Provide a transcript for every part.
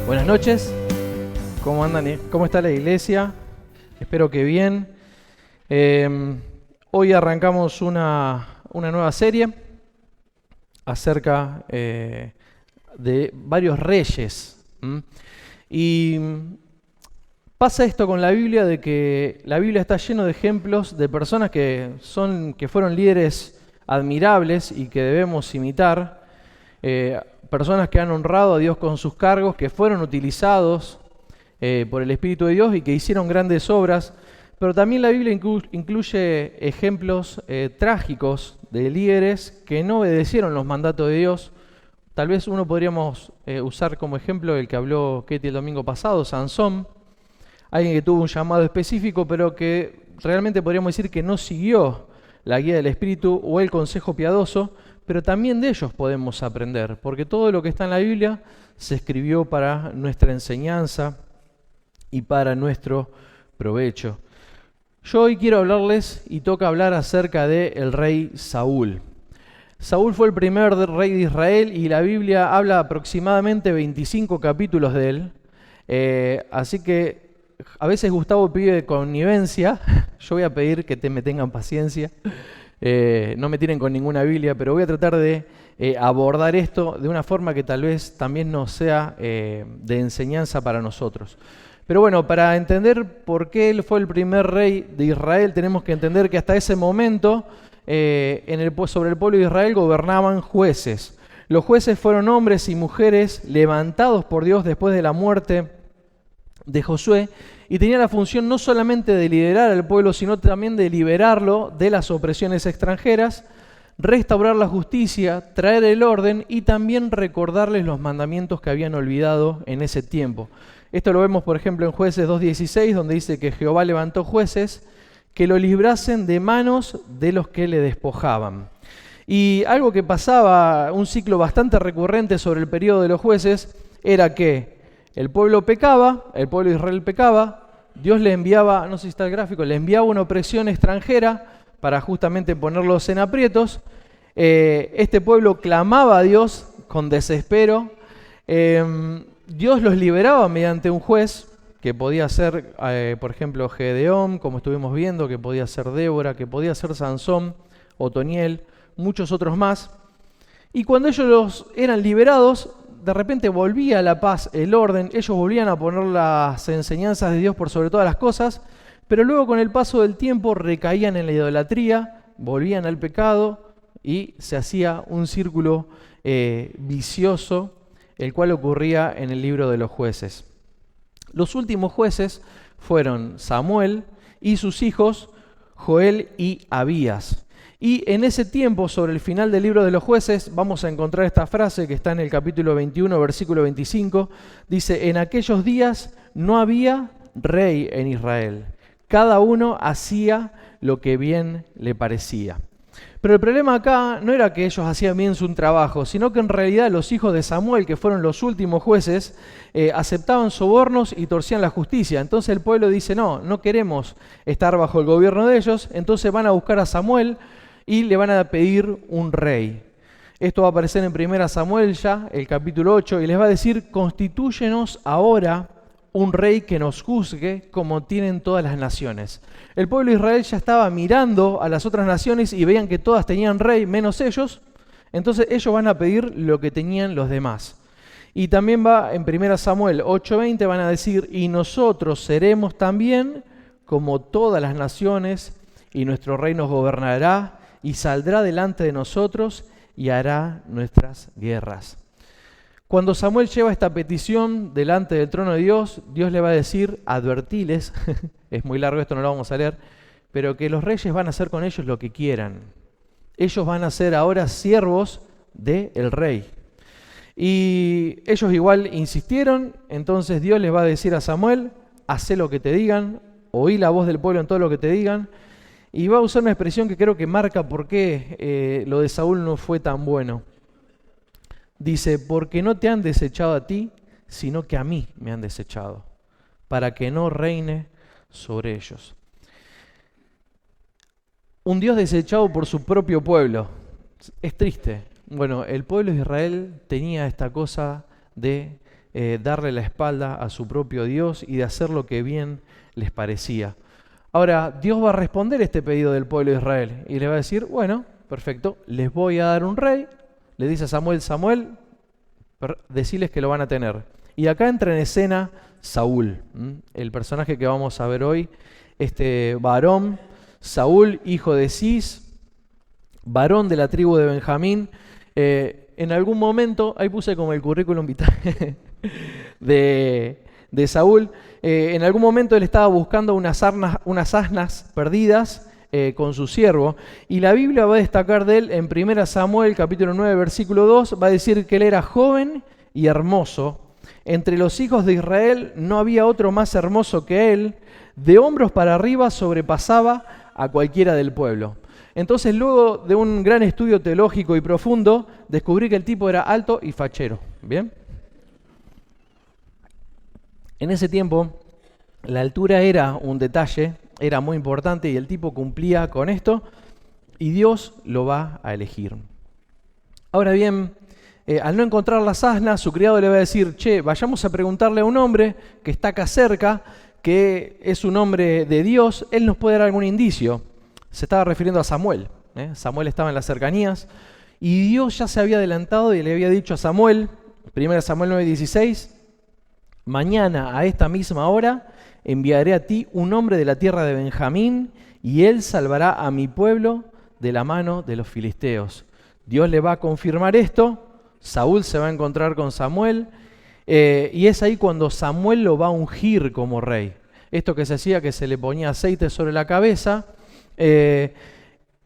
Buenas noches, ¿cómo andan? ¿Cómo está la iglesia? Espero que bien. Hoy arrancamos una nueva serie acerca de varios reyes. Y pasa esto con la Biblia, de que la Biblia está llena de ejemplos de personas que fueron líderes admirables y que debemos imitar. Personas que han honrado a Dios con sus cargos, que fueron utilizados por el Espíritu de Dios y que hicieron grandes obras. Pero también la Biblia incluye ejemplos trágicos de líderes que no obedecieron los mandatos de Dios. Tal vez uno podríamos usar como ejemplo el que habló Ketty el domingo pasado, Sansón. Alguien que tuvo un llamado específico, pero que realmente podríamos decir que no siguió la guía del Espíritu o el consejo piadoso. Pero también de ellos podemos aprender, porque todo lo que está en la Biblia se escribió para nuestra enseñanza y para nuestro provecho. Yo hoy quiero hablarles y toca hablar acerca del rey Saúl. Saúl fue el primer rey de Israel y la Biblia habla aproximadamente 25 capítulos de él. Así que a veces Gustavo pide connivencia, yo voy a pedir que me tengan paciencia. No me tienen con ninguna Biblia, pero voy a tratar de abordar esto de una forma que tal vez también nos sea de enseñanza para nosotros. Pero bueno, para entender por qué él fue el primer rey de Israel, tenemos que entender que hasta ese momento sobre el pueblo de Israel gobernaban jueces. Los jueces fueron hombres y mujeres levantados por Dios después de la muerte de Josué, y tenía la función no solamente de liderar al pueblo, sino también de liberarlo de las opresiones extranjeras, restaurar la justicia, traer el orden y también recordarles los mandamientos que habían olvidado en ese tiempo. Esto lo vemos, por ejemplo, en Jueces 2:16, donde dice que Jehová levantó jueces que lo librasen de manos de los que le despojaban. Y algo que pasaba, un ciclo bastante recurrente sobre el periodo de los jueces, era que el pueblo pecaba, el pueblo de Israel pecaba, Dios le enviaba, no sé si está el gráfico, le enviaba una opresión extranjera para justamente ponerlos en aprietos. Este pueblo clamaba a Dios con desespero. Dios los liberaba mediante un juez, que podía ser, por ejemplo, Gedeón, como estuvimos viendo, que podía ser Débora, que podía ser Sansón, Otoniel, muchos otros más. Y cuando ellos eran liberados, de repente volvía la paz, el orden, ellos volvían a poner las enseñanzas de Dios por sobre todas las cosas, pero luego con el paso del tiempo recaían en la idolatría, volvían al pecado y se hacía un círculo vicioso, el cual ocurría en el libro de los jueces. Los últimos jueces fueron Samuel y sus hijos Joel y Abías. Y en ese tiempo, sobre el final del libro de los jueces, vamos a encontrar esta frase que está en el capítulo 21, versículo 25. Dice, en aquellos días no había rey en Israel. Cada uno hacía lo que bien le parecía. Pero el problema acá no era que ellos hacían bien su trabajo, sino que en realidad los hijos de Samuel, que fueron los últimos jueces, aceptaban sobornos y torcían la justicia. Entonces el pueblo dice, no queremos estar bajo el gobierno de ellos, entonces van a buscar a Samuel y le van a pedir un rey. Esto va a aparecer en 1 Samuel ya, el capítulo 8, y les va a decir, constitúyenos ahora un rey que nos juzgue como tienen todas las naciones. El pueblo de Israel ya estaba mirando a las otras naciones y veían que todas tenían rey menos ellos, entonces ellos van a pedir lo que tenían los demás. Y también va en 1 Samuel 8:20, van a decir, y nosotros seremos también como todas las naciones, y nuestro rey nos gobernará, y saldrá delante de nosotros y hará nuestras guerras. Cuando Samuel lleva esta petición delante del trono de Dios, Dios le va a decir, advertiles, es muy largo esto, no lo vamos a leer, pero que los reyes van a hacer con ellos lo que quieran. Ellos van a ser ahora siervos del rey. Y ellos igual insistieron, entonces Dios les va a decir a Samuel, hacé lo que te digan, oí la voz del pueblo en todo lo que te digan, y va a usar una expresión que creo que marca por qué lo de Saúl no fue tan bueno. Dice, porque no te han desechado a ti, sino que a mí me han desechado, para que no reine sobre ellos. Un Dios desechado por su propio pueblo. Es triste. Bueno, el pueblo de Israel tenía esta cosa de darle la espalda a su propio Dios y de hacer lo que bien les parecía. Ahora, Dios va a responder este pedido del pueblo de Israel y le va a decir, bueno, perfecto, les voy a dar un rey. Le dice a Samuel, Samuel, deciles que lo van a tener. Y acá entra en escena Saúl, el personaje que vamos a ver hoy, este varón, Saúl, hijo de Cis, varón de la tribu de Benjamín. En algún momento, ahí puse como el currículum vitae de Saúl, en algún momento él estaba buscando unas asnas perdidas con su siervo, y la Biblia va a destacar de él en 1 Samuel capítulo 9 versículo 2, va a decir que él era joven y hermoso. Entre los hijos de Israel no había otro más hermoso que él, de hombros para arriba sobrepasaba a cualquiera del pueblo. Entonces, luego de un gran estudio teológico y profundo, descubrí que el tipo era alto y fachero. ¿Bien? En ese tiempo, la altura era un detalle, era muy importante, y el tipo cumplía con esto, y Dios lo va a elegir. Ahora bien, al no encontrar las asnas, su criado le va a decir, che, vayamos a preguntarle a un hombre que está acá cerca, que es un hombre de Dios, él nos puede dar algún indicio. Se estaba refiriendo a Samuel. Samuel estaba en las cercanías, y Dios ya se había adelantado y le había dicho a Samuel, 1 Samuel 9:16, mañana a esta misma hora enviaré a ti un hombre de la tierra de Benjamín, y él salvará a mi pueblo de la mano de los filisteos. Dios le va a confirmar esto. Saúl se va a encontrar con Samuel, y es ahí cuando Samuel lo va a ungir como rey. Esto que se hacía, que se le ponía aceite sobre la cabeza,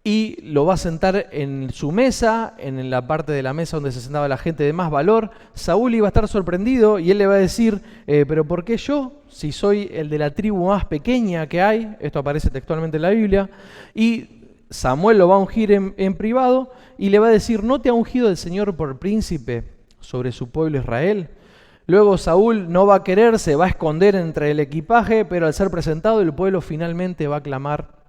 y lo va a sentar en su mesa, en la parte de la mesa donde se sentaba la gente de más valor. Saúl iba a estar sorprendido y él le va a decir, pero ¿por qué yo? Si soy el de la tribu más pequeña que hay. Esto aparece textualmente en la Biblia. Y Samuel lo va a ungir en privado y le va a decir, ¿no te ha ungido el Señor por príncipe sobre su pueblo Israel? Luego Saúl no va a querer, se va a esconder entre el equipaje, pero al ser presentado el pueblo finalmente va a clamar,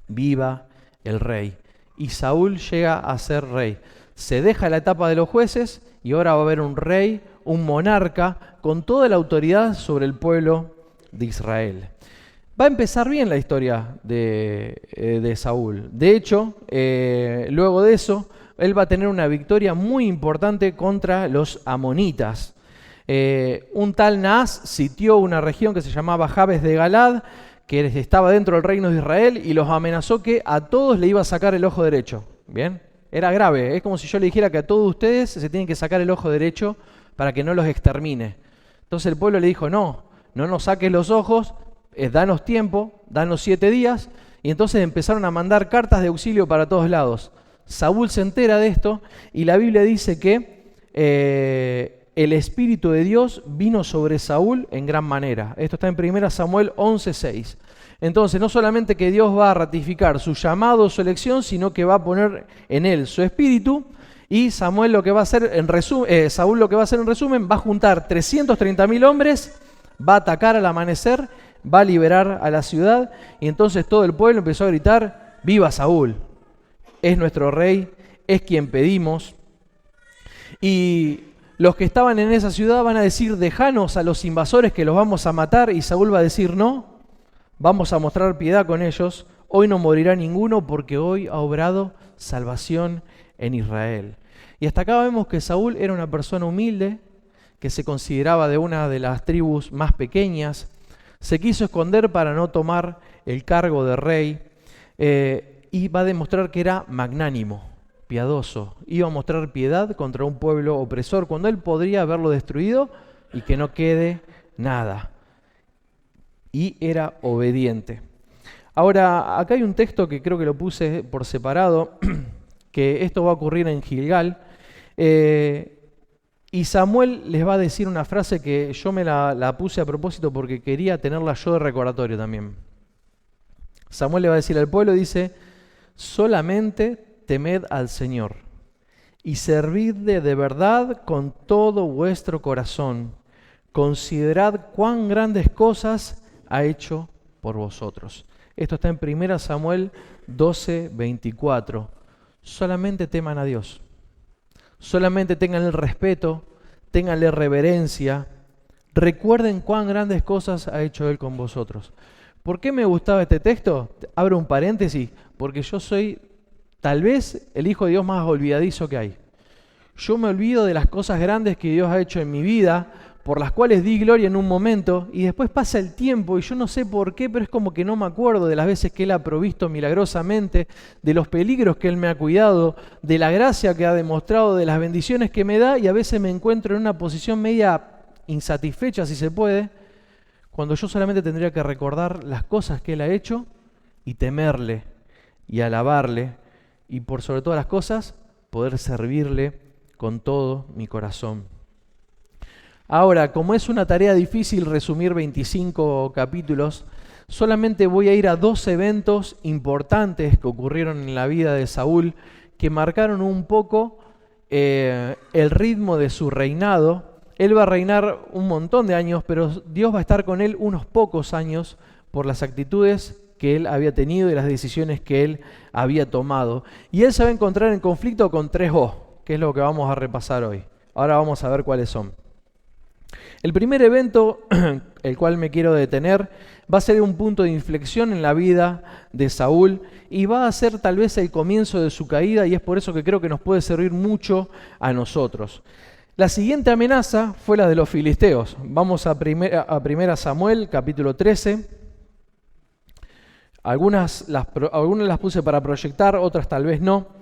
viva el rey. Y Saúl llega a ser rey. Se deja la etapa de los jueces y ahora va a haber un rey, un monarca, con toda la autoridad sobre el pueblo de Israel. Va a empezar bien la historia de Saúl. De hecho, luego de eso, él va a tener una victoria muy importante contra los amonitas. Un tal Naas sitió una región que se llamaba Jabes de Galad, que estaba dentro del reino de Israel, y los amenazó que a todos le iba a sacar el ojo derecho. ¿Bien? Era grave. Es como si yo le dijera que a todos ustedes se tienen que sacar el ojo derecho para que no los extermine. Entonces el pueblo le dijo, no nos saques los ojos, danos tiempo, danos 7 días. Y entonces empezaron a mandar cartas de auxilio para todos lados. Saúl se entera de esto y la Biblia dice que el Espíritu de Dios vino sobre Saúl en gran manera. Esto está en 1 Samuel 11:6. Entonces, no solamente que Dios va a ratificar su llamado, su elección, sino que va a poner en él su espíritu. Y Saúl lo que va a hacer en resumen, va a juntar 330.000 hombres, va a atacar al amanecer, va a liberar a la ciudad. Y entonces todo el pueblo empezó a gritar, ¡viva Saúl! Es nuestro rey, es quien pedimos. Y los que estaban en esa ciudad van a decir, dejanos a los invasores que los vamos a matar. Y Saúl va a decir, no, vamos a mostrar piedad con ellos. Hoy no morirá ninguno porque hoy ha obrado salvación en Israel. Y hasta acá vemos que Saúl era una persona humilde, que se consideraba de una de las tribus más pequeñas. Se quiso esconder para no tomar el cargo de rey, y va a demostrar que era magnánimo, piadoso. Iba a mostrar piedad contra un pueblo opresor cuando él podría haberlo destruido y que no quede nada. Y era obediente. Ahora, acá hay un texto que creo que lo puse por separado, que esto va a ocurrir en Gilgal. Y Samuel les va a decir una frase que yo me la puse a propósito porque quería tenerla yo de recordatorio también. Samuel le va a decir al pueblo, dice, solamente temed al Señor y servidle de verdad con todo vuestro corazón. Considerad cuán grandes cosas ha hecho por vosotros. Esto está en 1 Samuel 12:24. Solamente teman a Dios. Solamente tengan el respeto, ténganle reverencia, recuerden cuán grandes cosas ha hecho Él con vosotros. ¿Por qué me gustaba este texto? Abro un paréntesis, porque yo soy tal vez el hijo de Dios más olvidadizo que hay. Yo me olvido de las cosas grandes que Dios ha hecho en mi vida, por las cuales di gloria en un momento, y después pasa el tiempo, y yo no sé por qué, pero es como que no me acuerdo de las veces que Él ha provisto milagrosamente, de los peligros que Él me ha cuidado, de la gracia que ha demostrado, de las bendiciones que me da, y a veces me encuentro en una posición media insatisfecha, si se puede, cuando yo solamente tendría que recordar las cosas que Él ha hecho, y temerle, y alabarle, y por sobre todas las cosas, poder servirle con todo mi corazón. Ahora, como es una tarea difícil resumir 25 capítulos, solamente voy a ir a 2 eventos importantes que ocurrieron en la vida de Saúl, que marcaron un poco el ritmo de su reinado. Él va a reinar un montón de años, pero Dios va a estar con él unos pocos años por las actitudes que él había tenido y las decisiones que él había tomado. Y él se va a encontrar en conflicto con 3 que es lo que vamos a repasar hoy. Ahora vamos a ver cuáles son. El primer evento, el cual me quiero detener, va a ser un punto de inflexión en la vida de Saúl y va a ser tal vez el comienzo de su caída, y es por eso que creo que nos puede servir mucho a nosotros. La siguiente amenaza fue la de los filisteos. Vamos a 1 Samuel, capítulo 13. Algunas las puse para proyectar, otras tal vez no.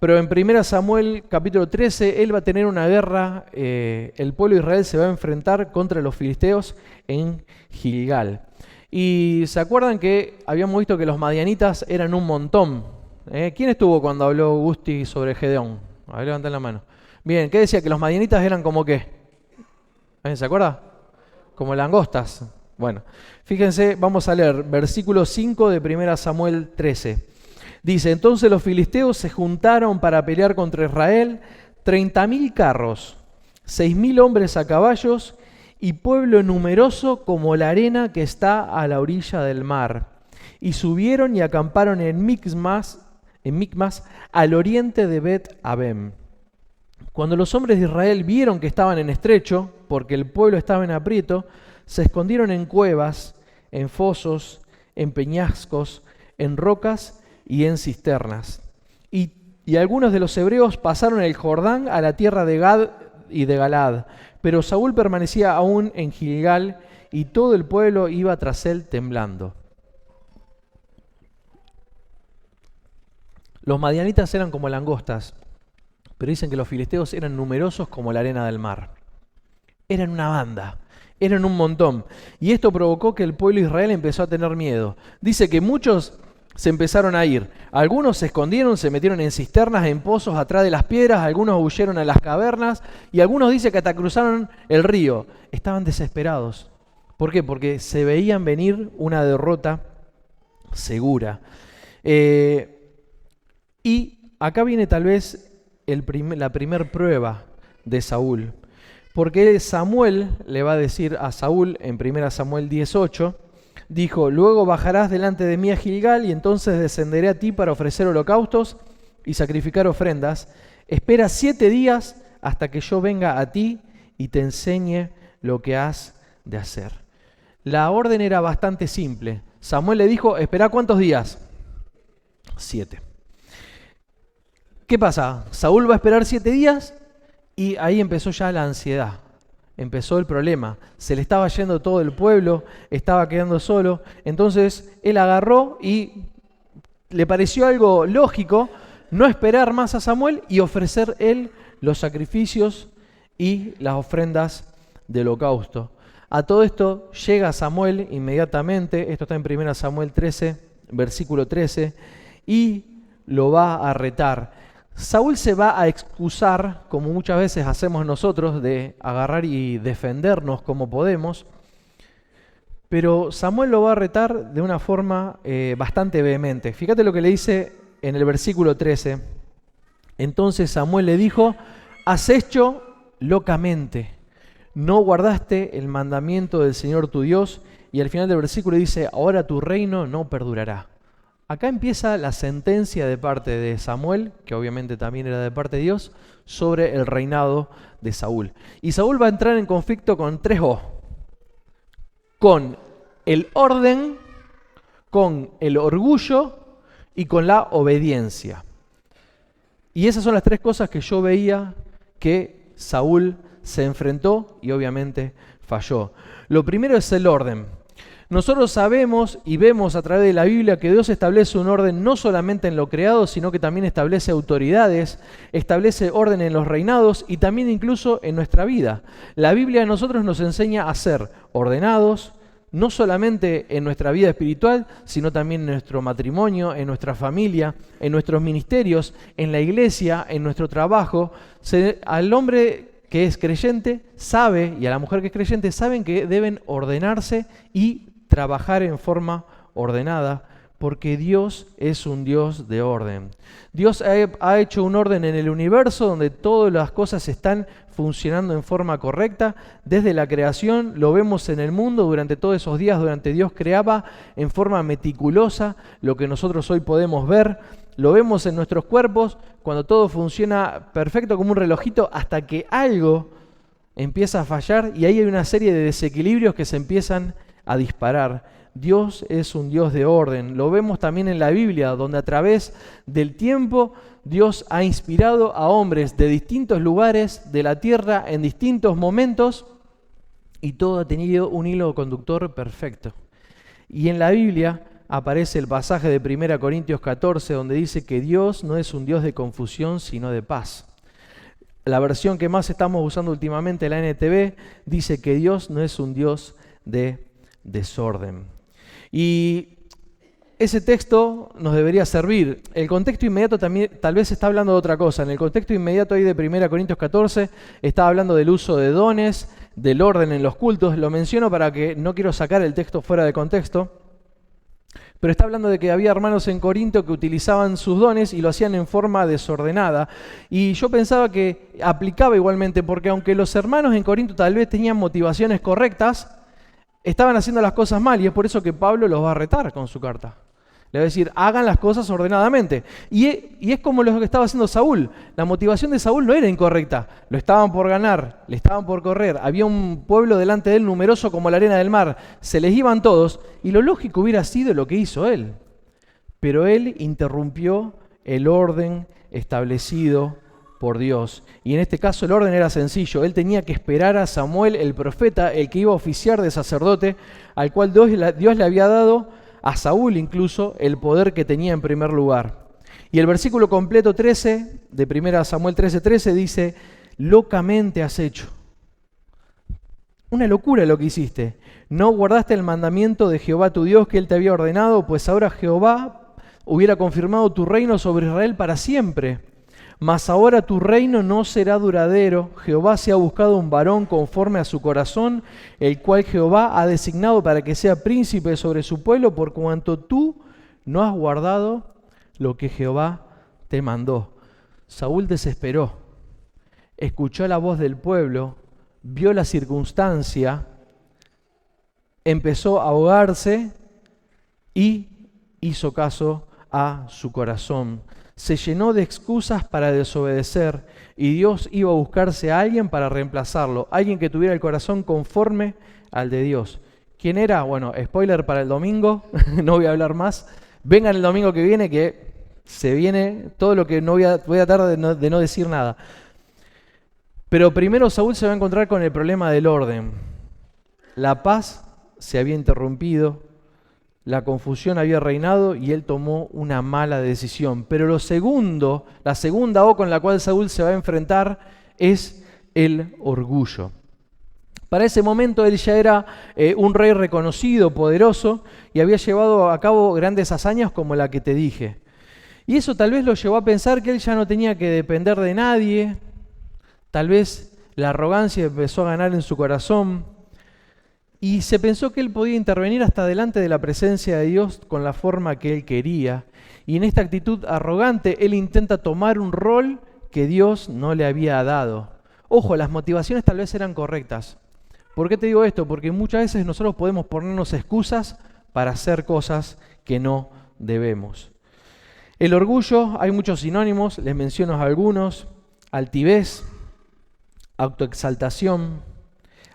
Pero en 1 Samuel capítulo 13, él va a tener una guerra, el pueblo de Israel se va a enfrentar contra los filisteos en Gilgal. Y se acuerdan que habíamos visto que los madianitas eran un montón. ¿Quién estuvo cuando habló Gusti sobre Gedeón? A ver, levanten la mano. Bien, ¿qué decía? Que los madianitas eran como qué. ¿Alguien se acuerda? Como langostas. Bueno, fíjense, vamos a leer versículo 5 de 1 Samuel 13. Dice, entonces los filisteos se juntaron para pelear contra Israel, 30.000 carros, 6.000 hombres a caballos y pueblo numeroso como la arena que está a la orilla del mar. Y subieron y acamparon en Micmas, al oriente de Bet-Abem. Cuando los hombres de Israel vieron que estaban en estrecho, porque el pueblo estaba en aprieto, se escondieron en cuevas, en fosos, en peñascos, en rocas y en cisternas. Y algunos de los hebreos pasaron el Jordán a la tierra de Gad y de Galad, pero Saúl permanecía aún en Gilgal y todo el pueblo iba tras él temblando. Los madianitas eran como langostas, pero dicen que los filisteos eran numerosos como la arena del mar. Eran una banda, eran un montón. Y esto provocó que el pueblo de Israel empezó a tener miedo. Dice que muchos se empezaron a ir. Algunos se escondieron, se metieron en cisternas, en pozos atrás de las piedras, algunos huyeron a las cavernas y algunos dicen que hasta cruzaron el río. Estaban desesperados. ¿Por qué? Porque se veían venir una derrota segura. Y acá viene tal vez la primer prueba de Saúl. Porque Samuel le va a decir a Saúl en 1 Samuel 18, dijo, luego bajarás delante de mí a Gilgal y entonces descenderé a ti para ofrecer holocaustos y sacrificar ofrendas. Espera 7 días hasta que yo venga a ti y te enseñe lo que has de hacer. La orden era bastante simple. Samuel le dijo, espera ¿cuántos días? 7. ¿Qué pasa? Saúl va a esperar 7 días y ahí empezó ya la ansiedad. Empezó el problema, se le estaba yendo todo el pueblo, estaba quedando solo, entonces él agarró y le pareció algo lógico no esperar más a Samuel y ofrecer él los sacrificios y las ofrendas de holocausto. A todo esto llega Samuel inmediatamente, esto está en 1 Samuel 13, versículo 13, y lo va a retar. Saúl se va a excusar, como muchas veces hacemos nosotros, de agarrar y defendernos como podemos, pero Samuel lo va a retar de una forma bastante vehemente. Fíjate lo que le dice en el versículo 13. Entonces Samuel le dijo, has hecho locamente, no guardaste el mandamiento del Señor tu Dios, y al final del versículo dice, ahora tu reino no perdurará. Acá empieza la sentencia de parte de Samuel, que obviamente también era de parte de Dios, sobre el reinado de Saúl. Y Saúl va a entrar en conflicto con tres O: con el orden, con el orgullo y con la obediencia. Y esas son las tres cosas que yo veía que Saúl se enfrentó y obviamente falló. Lo primero es el orden. Nosotros sabemos y vemos a través de la Biblia que Dios establece un orden no solamente en lo creado, sino que también establece autoridades, establece orden en los reinados y también incluso en nuestra vida. La Biblia a nosotros nos enseña a ser ordenados, no solamente en nuestra vida espiritual, sino también en nuestro matrimonio, en nuestra familia, en nuestros ministerios, en la iglesia, en nuestro trabajo. Al hombre que es creyente sabe, y a la mujer que es creyente, saben que deben ordenarse y trabajar en forma ordenada, porque Dios es un Dios de orden. Dios ha hecho un orden en el universo donde todas las cosas están funcionando en forma correcta. Desde la creación lo vemos en el mundo durante todos esos días, durante Dios creaba en forma meticulosa lo que nosotros hoy podemos ver. Lo vemos en nuestros cuerpos cuando todo funciona perfecto como un relojito hasta que algo empieza a fallar y ahí hay una serie de desequilibrios que se empiezan a disparar. Dios es un Dios de orden. Lo vemos también en la Biblia, donde a través del tiempo Dios ha inspirado a hombres de distintos lugares de la tierra en distintos momentos y todo ha tenido un hilo conductor perfecto. Y en la Biblia aparece el pasaje de 1 Corintios 14, donde dice que Dios no es un Dios de confusión, sino de paz. La versión que más estamos usando últimamente, la NTV, dice que Dios no es un Dios de desorden. Y ese texto nos debería servir. El contexto inmediato también tal vez está hablando de otra cosa. En el contexto inmediato ahí de 1 Corintios 14 está hablando del uso de dones, del orden en los cultos. Lo menciono para que no quiero sacar el texto fuera de contexto. Pero está hablando de que había hermanos en Corinto que utilizaban sus dones y lo hacían en forma desordenada. Y yo pensaba que aplicaba igualmente, porque aunque los hermanos en Corinto tal vez tenían motivaciones correctas, estaban haciendo las cosas mal y es por eso que Pablo los va a retar con su carta. Le va a decir, hagan las cosas ordenadamente. Y es como lo que estaba haciendo Saúl. La motivación de Saúl no era incorrecta. Lo estaban por ganar, le estaban por correr. Había un pueblo delante de él numeroso como la arena del mar. Se les iban todos y lo lógico hubiera sido lo que hizo él. Pero él interrumpió el orden establecido por Dios. Y en este caso el orden era sencillo. Él tenía que esperar a Samuel, el profeta, el que iba a oficiar de sacerdote, al cual Dios le había dado a Saúl incluso el poder que tenía en primer lugar. Y el versículo completo 13 de 1 Samuel 13:13 dice, locamente has hecho. Una locura lo que hiciste. No guardaste el mandamiento de Jehová tu Dios que él te había ordenado, pues ahora Jehová hubiera confirmado tu reino sobre Israel para siempre. Mas ahora tu reino no será duradero. Jehová se ha buscado un varón conforme a su corazón, el cual Jehová ha designado para que sea príncipe sobre su pueblo, por cuanto tú no has guardado lo que Jehová te mandó. Saúl desesperó, escuchó la voz del pueblo, vio la circunstancia, empezó a ahogarse y hizo caso a su corazón. Se llenó de excusas para desobedecer y Dios iba a buscarse a alguien para reemplazarlo, alguien que tuviera el corazón conforme al de Dios. ¿Quién era? Bueno, spoiler para el domingo, no voy a hablar más. Vengan el domingo que viene que se viene todo lo que no voy a tratar de no decir nada. Pero primero Saúl se va a encontrar con el problema del orden. La paz se había interrumpido, la confusión había reinado y él tomó una mala decisión. Pero la segunda O con la cual Saúl se va a enfrentar es el orgullo. Para ese momento él ya era un rey reconocido, poderoso, y había llevado a cabo grandes hazañas como la que te dije. Y eso tal vez lo llevó a pensar que él ya no tenía que depender de nadie. Tal vez la arrogancia empezó a ganar en su corazón. Y se pensó que él podía intervenir hasta delante de la presencia de Dios con la forma que él quería. Y en esta actitud arrogante, él intenta tomar un rol que Dios no le había dado. Ojo, las motivaciones tal vez eran correctas. ¿Por qué te digo esto? Porque muchas veces nosotros podemos ponernos excusas para hacer cosas que no debemos. El orgullo, hay muchos sinónimos, les menciono algunos: altivez, autoexaltación,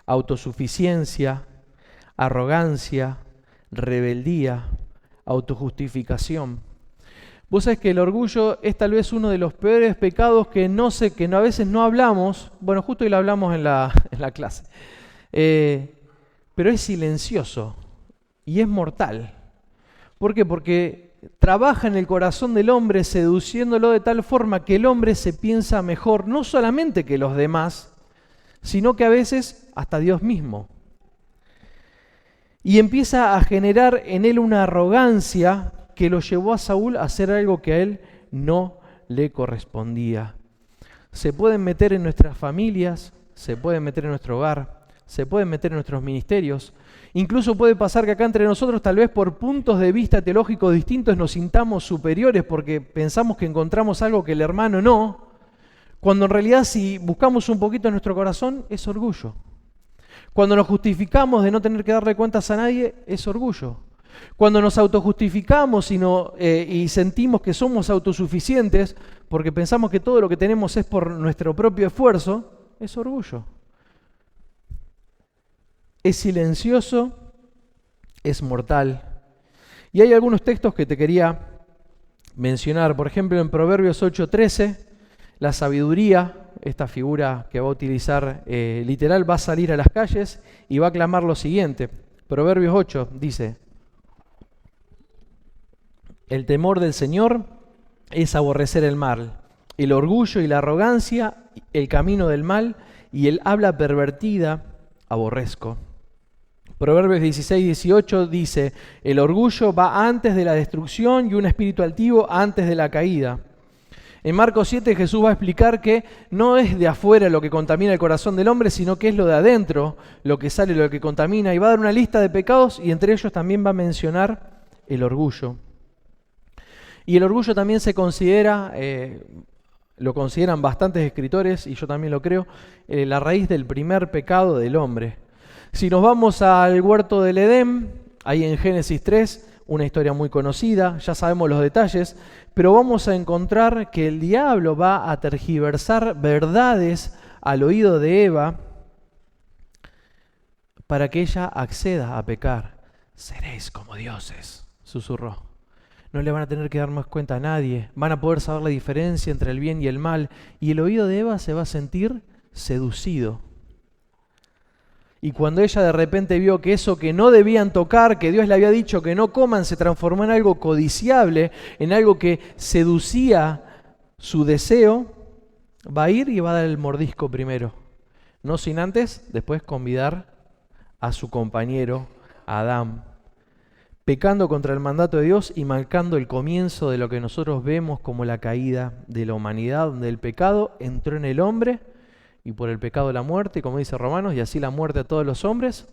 autosuficiencia, arrogancia, rebeldía, autojustificación. Vos sabés que el orgullo es tal vez uno de los peores pecados que a veces no hablamos. Bueno, justo hoy lo hablamos en la clase. Pero es silencioso y es mortal. ¿Por qué? Porque trabaja en el corazón del hombre, seduciéndolo de tal forma que el hombre se piensa mejor, no solamente que los demás, sino que a veces hasta Dios mismo. Y empieza a generar en él una arrogancia que lo llevó a Saúl a hacer algo que a él no le correspondía. Se pueden meter en nuestras familias, se pueden meter en nuestro hogar, se pueden meter en nuestros ministerios. Incluso puede pasar que acá entre nosotros, tal vez por puntos de vista teológicos distintos, nos sintamos superiores porque pensamos que encontramos algo que el hermano no, cuando en realidad, si buscamos un poquito en nuestro corazón, es orgullo. Cuando nos justificamos de no tener que darle cuentas a nadie, es orgullo. Cuando nos autojustificamos y sentimos que somos autosuficientes porque pensamos que todo lo que tenemos es por nuestro propio esfuerzo, es orgullo. Es silencioso, es mortal. Y hay algunos textos que te quería mencionar. Por ejemplo, en Proverbios 8:13, la sabiduría, esta figura que va a utilizar literal, va a salir a las calles y va a clamar lo siguiente. Proverbios 8 dice: el temor del Señor es aborrecer el mal, el orgullo y la arrogancia, el camino del mal, y el habla pervertida aborrezco. Proverbios 16:18 dice: el orgullo va antes de la destrucción y un espíritu altivo antes de la caída. En Marcos 7 Jesús va a explicar que no es de afuera lo que contamina el corazón del hombre, sino que es lo de adentro, lo que sale, lo que contamina. Y va a dar una lista de pecados y entre ellos también va a mencionar el orgullo. Y el orgullo también se considera, lo consideran bastantes escritores, y yo también lo creo, la raíz del primer pecado del hombre. Si nos vamos al huerto del Edén, ahí en Génesis 3, una historia muy conocida, ya sabemos los detalles, pero vamos a encontrar que el diablo va a tergiversar verdades al oído de Eva para que ella acceda a pecar. Seréis como dioses, susurró. No le van a tener que dar más cuenta a nadie, van a poder saber la diferencia entre el bien y el mal, y el oído de Eva se va a sentir seducido. Y cuando ella de repente vio que eso que no debían tocar, que Dios le había dicho que no coman, se transformó en algo codiciable, en algo que seducía su deseo, va a ir y va a dar el mordisco primero. No sin antes, después convidar a su compañero, Adán, pecando contra el mandato de Dios y marcando el comienzo de lo que nosotros vemos como la caída de la humanidad, donde el pecado entró en el hombre, y por el pecado la muerte, como dice Romanos, y así la muerte a todos los hombres,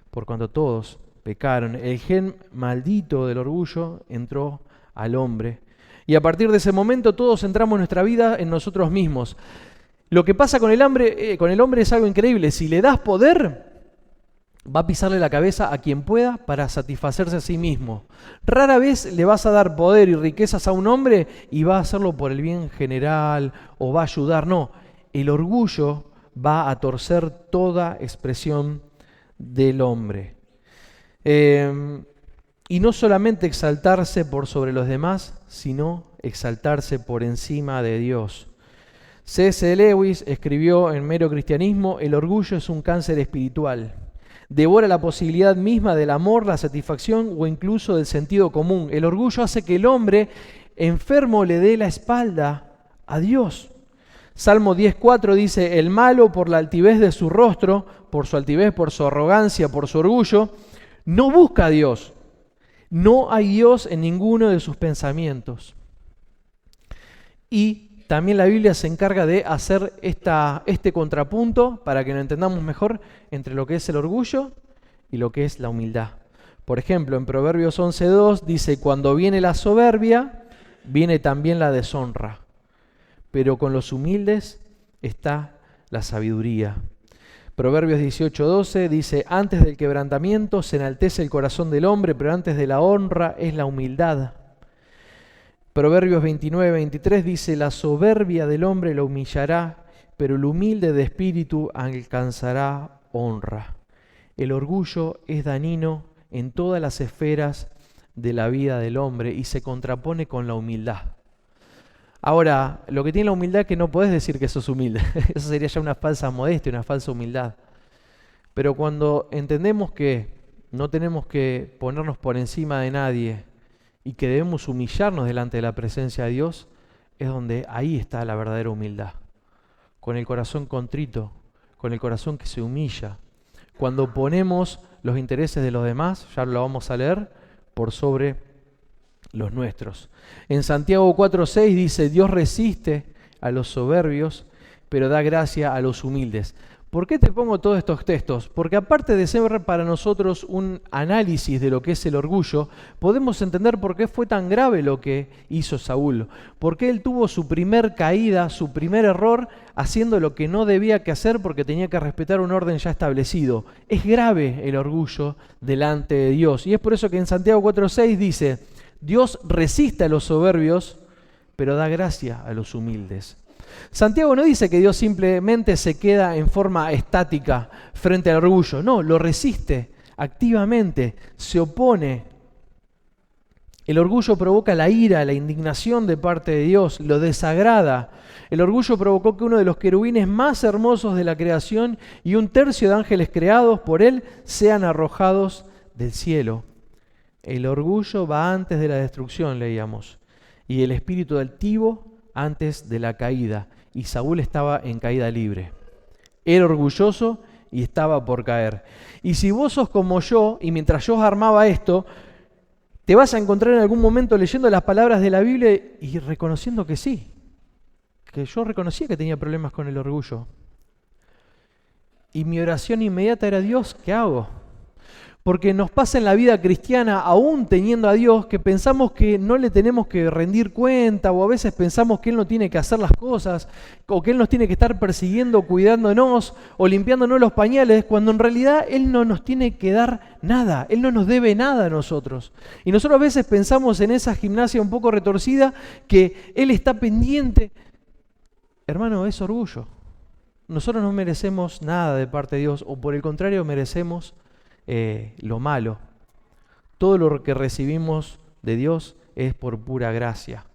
por cuanto todos pecaron. El gen maldito del orgullo entró al hombre. Y a partir de ese momento todos entramos en nuestra vida en nosotros mismos. Lo que pasa con el hombre es algo increíble. Si le das poder, va a pisarle la cabeza a quien pueda para satisfacerse a sí mismo. Rara vez le vas a dar poder y riquezas a un hombre y va a hacerlo por el bien general o va a ayudar. No. El orgullo va a torcer toda expresión del hombre. Y no solamente exaltarse por sobre los demás, sino exaltarse por encima de Dios. C.S. Lewis escribió en Mero Cristianismo: el orgullo es un cáncer espiritual. Devora la posibilidad misma del amor, la satisfacción o incluso del sentido común. El orgullo hace que el hombre enfermo le dé la espalda a Dios. Salmo 10:4 dice: el malo por la altivez de su rostro, por su altivez, por su arrogancia, por su orgullo, no busca a Dios. No hay Dios en ninguno de sus pensamientos. Y también la Biblia se encarga de hacer este contrapunto para que lo entendamos mejor entre lo que es el orgullo y lo que es la humildad. Por ejemplo, en Proverbios 11:2 dice: cuando viene la soberbia, viene también la deshonra. Pero con los humildes está la sabiduría. Proverbios 18:12 dice: antes del quebrantamiento se enaltece el corazón del hombre, pero antes de la honra es la humildad. Proverbios 29-23 dice: la soberbia del hombre lo humillará, pero el humilde de espíritu alcanzará honra. El orgullo es dañino en todas las esferas de la vida del hombre y se contrapone con la humildad. Ahora, lo que tiene la humildad es que no podés decir que sos humilde. Eso sería ya una falsa modestia, una falsa humildad. Pero cuando entendemos que no tenemos que ponernos por encima de nadie y que debemos humillarnos delante de la presencia de Dios, es donde ahí está la verdadera humildad. Con el corazón contrito, con el corazón que se humilla. Cuando ponemos los intereses de los demás, ya lo vamos a leer, por sobre los nuestros. En Santiago 4:6 dice: Dios resiste a los soberbios, pero da gracia a los humildes. ¿Por qué te pongo todos estos textos? Porque aparte de ser para nosotros un análisis de lo que es el orgullo, podemos entender por qué fue tan grave lo que hizo Saúl. Por qué él tuvo su primer caída, su primer error, haciendo lo que no debía que hacer porque tenía que respetar un orden ya establecido. Es grave el orgullo delante de Dios. Y es por eso que en Santiago 4:6 dice: Dios resiste a los soberbios, pero da gracia a los humildes. Santiago no dice que Dios simplemente se queda en forma estática frente al orgullo. No, lo resiste activamente, se opone. El orgullo provoca la ira, la indignación de parte de Dios, lo desagrada. El orgullo provocó que uno de los querubines más hermosos de la creación y un tercio de ángeles creados por él sean arrojados del cielo. El orgullo va antes de la destrucción, leíamos, y el espíritu altivo antes de la caída. Y Saúl estaba en caída libre. Era orgulloso y estaba por caer. Y si vos sos como yo, y mientras yo armaba esto, te vas a encontrar en algún momento leyendo las palabras de la Biblia y reconociendo que sí, que yo reconocía que tenía problemas con el orgullo. Y mi oración inmediata era: Dios, ¿qué hago? Porque nos pasa en la vida cristiana, aún teniendo a Dios, que pensamos que no le tenemos que rendir cuenta, o a veces pensamos que Él no tiene que hacer las cosas, o que Él nos tiene que estar persiguiendo, cuidándonos, o limpiándonos los pañales, cuando en realidad Él no nos tiene que dar nada, Él no nos debe nada a nosotros. Y nosotros a veces pensamos en esa gimnasia un poco retorcida, que Él está pendiente. Hermano, es orgullo. Nosotros no merecemos nada de parte de Dios, o por el contrario merecemos lo malo. Todo lo que recibimos de Dios es por pura gracia.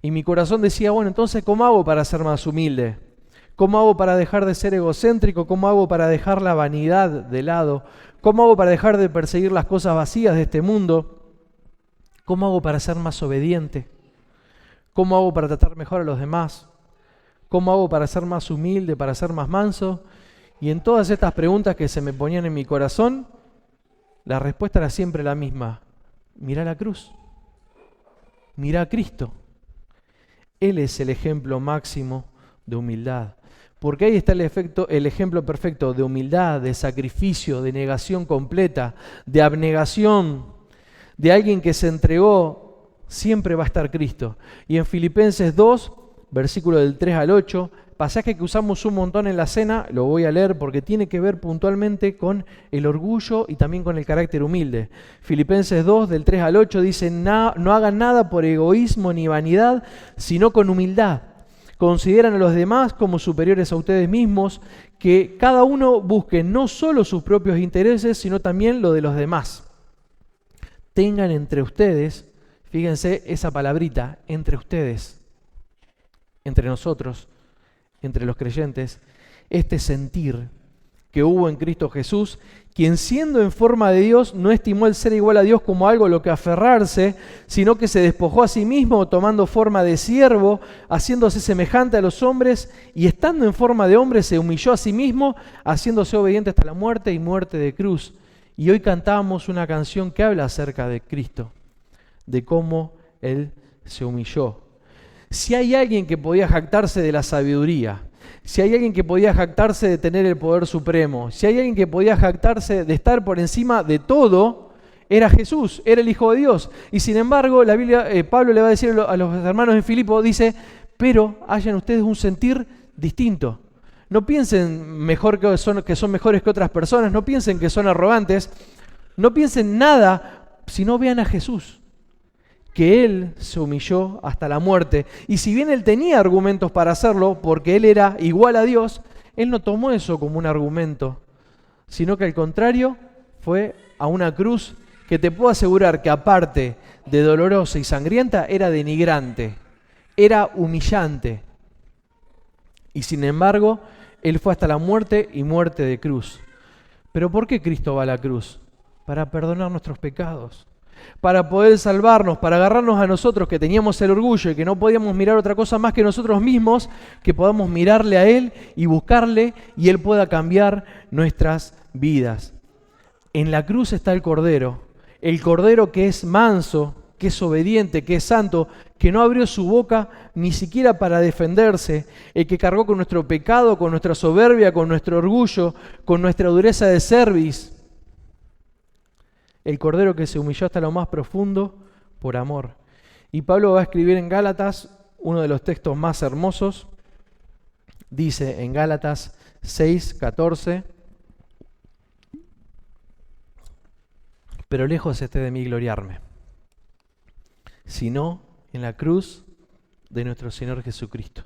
Y mi corazón decía: bueno, entonces, ¿cómo hago para ser más humilde? ¿Cómo hago para dejar de ser egocéntrico? ¿Cómo hago para dejar la vanidad de lado? ¿Cómo hago para dejar de perseguir las cosas vacías de este mundo? ¿Cómo hago para ser más obediente? ¿Cómo hago para tratar mejor a los demás? ¿Cómo hago para ser más humilde, para ser más manso? Y en todas estas preguntas que se me ponían en mi corazón, la respuesta era siempre la misma: mirá la cruz, mirá a Cristo. Él es el ejemplo máximo de humildad. Porque ahí está el ejemplo perfecto de humildad, de sacrificio, de negación completa, de abnegación, de alguien que se entregó. Siempre va a estar Cristo. Y en Filipenses 2, versículo del 3 al 8, pasaje que usamos un montón en la cena, lo voy a leer porque tiene que ver puntualmente con el orgullo y también con el carácter humilde. Filipenses 2, del 3 al 8 dice: no hagan nada por egoísmo ni vanidad, sino con humildad. Consideran a los demás como superiores a ustedes mismos, que cada uno busque no solo sus propios intereses, sino también lo de los demás. Tengan entre ustedes, fíjense esa palabrita, entre ustedes, entre nosotros, entre los creyentes, este sentir que hubo en Cristo Jesús, quien siendo en forma de Dios no estimó el ser igual a Dios como algo a lo que aferrarse, sino que se despojó a sí mismo tomando forma de siervo, haciéndose semejante a los hombres, y estando en forma de hombre se humilló a sí mismo, haciéndose obediente hasta la muerte y muerte de cruz. Y hoy cantábamos una canción que habla acerca de Cristo, de cómo Él se humilló. Si hay alguien que podía jactarse de la sabiduría, si hay alguien que podía jactarse de tener el poder supremo, si hay alguien que podía jactarse de estar por encima de todo, era Jesús, era el Hijo de Dios. Y sin embargo, la Biblia, Pablo le va a decir a los hermanos en Filipo, dice: pero hayan ustedes un sentir distinto. No piensen mejor que son mejores que otras personas, no piensen que son arrogantes, no piensen nada, sino vean a Jesús, que Él se humilló hasta la muerte. Y si bien Él tenía argumentos para hacerlo, porque Él era igual a Dios, Él no tomó eso como un argumento, sino que al contrario fue a una cruz que te puedo asegurar que aparte de dolorosa y sangrienta, era denigrante, era humillante. Y sin embargo, Él fue hasta la muerte y muerte de cruz. ¿Pero por qué Cristo va a la cruz? Para perdonar nuestros pecados, para poder salvarnos, para agarrarnos a nosotros que teníamos el orgullo y que no podíamos mirar otra cosa más que nosotros mismos, que podamos mirarle a Él y buscarle y Él pueda cambiar nuestras vidas. En la cruz está el Cordero que es manso, que es obediente, que es santo, que no abrió su boca ni siquiera para defenderse, el que cargó con nuestro pecado, con nuestra soberbia, con nuestro orgullo, con nuestra dureza de cerviz. El Cordero que se humilló hasta lo más profundo por amor. Y Pablo va a escribir en Gálatas, uno de los textos más hermosos, dice en Gálatas 6:14, pero lejos esté de mí gloriarme, sino en la cruz de nuestro Señor Jesucristo.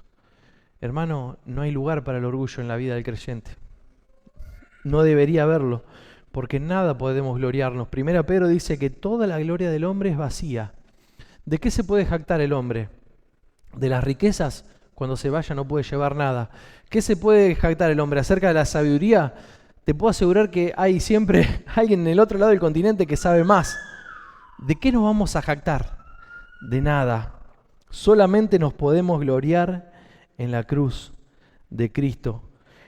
Hermano, no hay lugar para el orgullo en la vida del creyente. No debería haberlo, porque en nada podemos gloriarnos. Primera Pedro dice que toda la gloria del hombre es vacía. ¿De qué se puede jactar el hombre? ¿De las riquezas? Cuando se vaya no puede llevar nada. ¿Qué se puede jactar el hombre? ¿Acerca de la sabiduría? Te puedo asegurar que hay siempre alguien en el otro lado del continente que sabe más. ¿De qué nos vamos a jactar? De nada. Solamente nos podemos gloriar en la cruz de Cristo.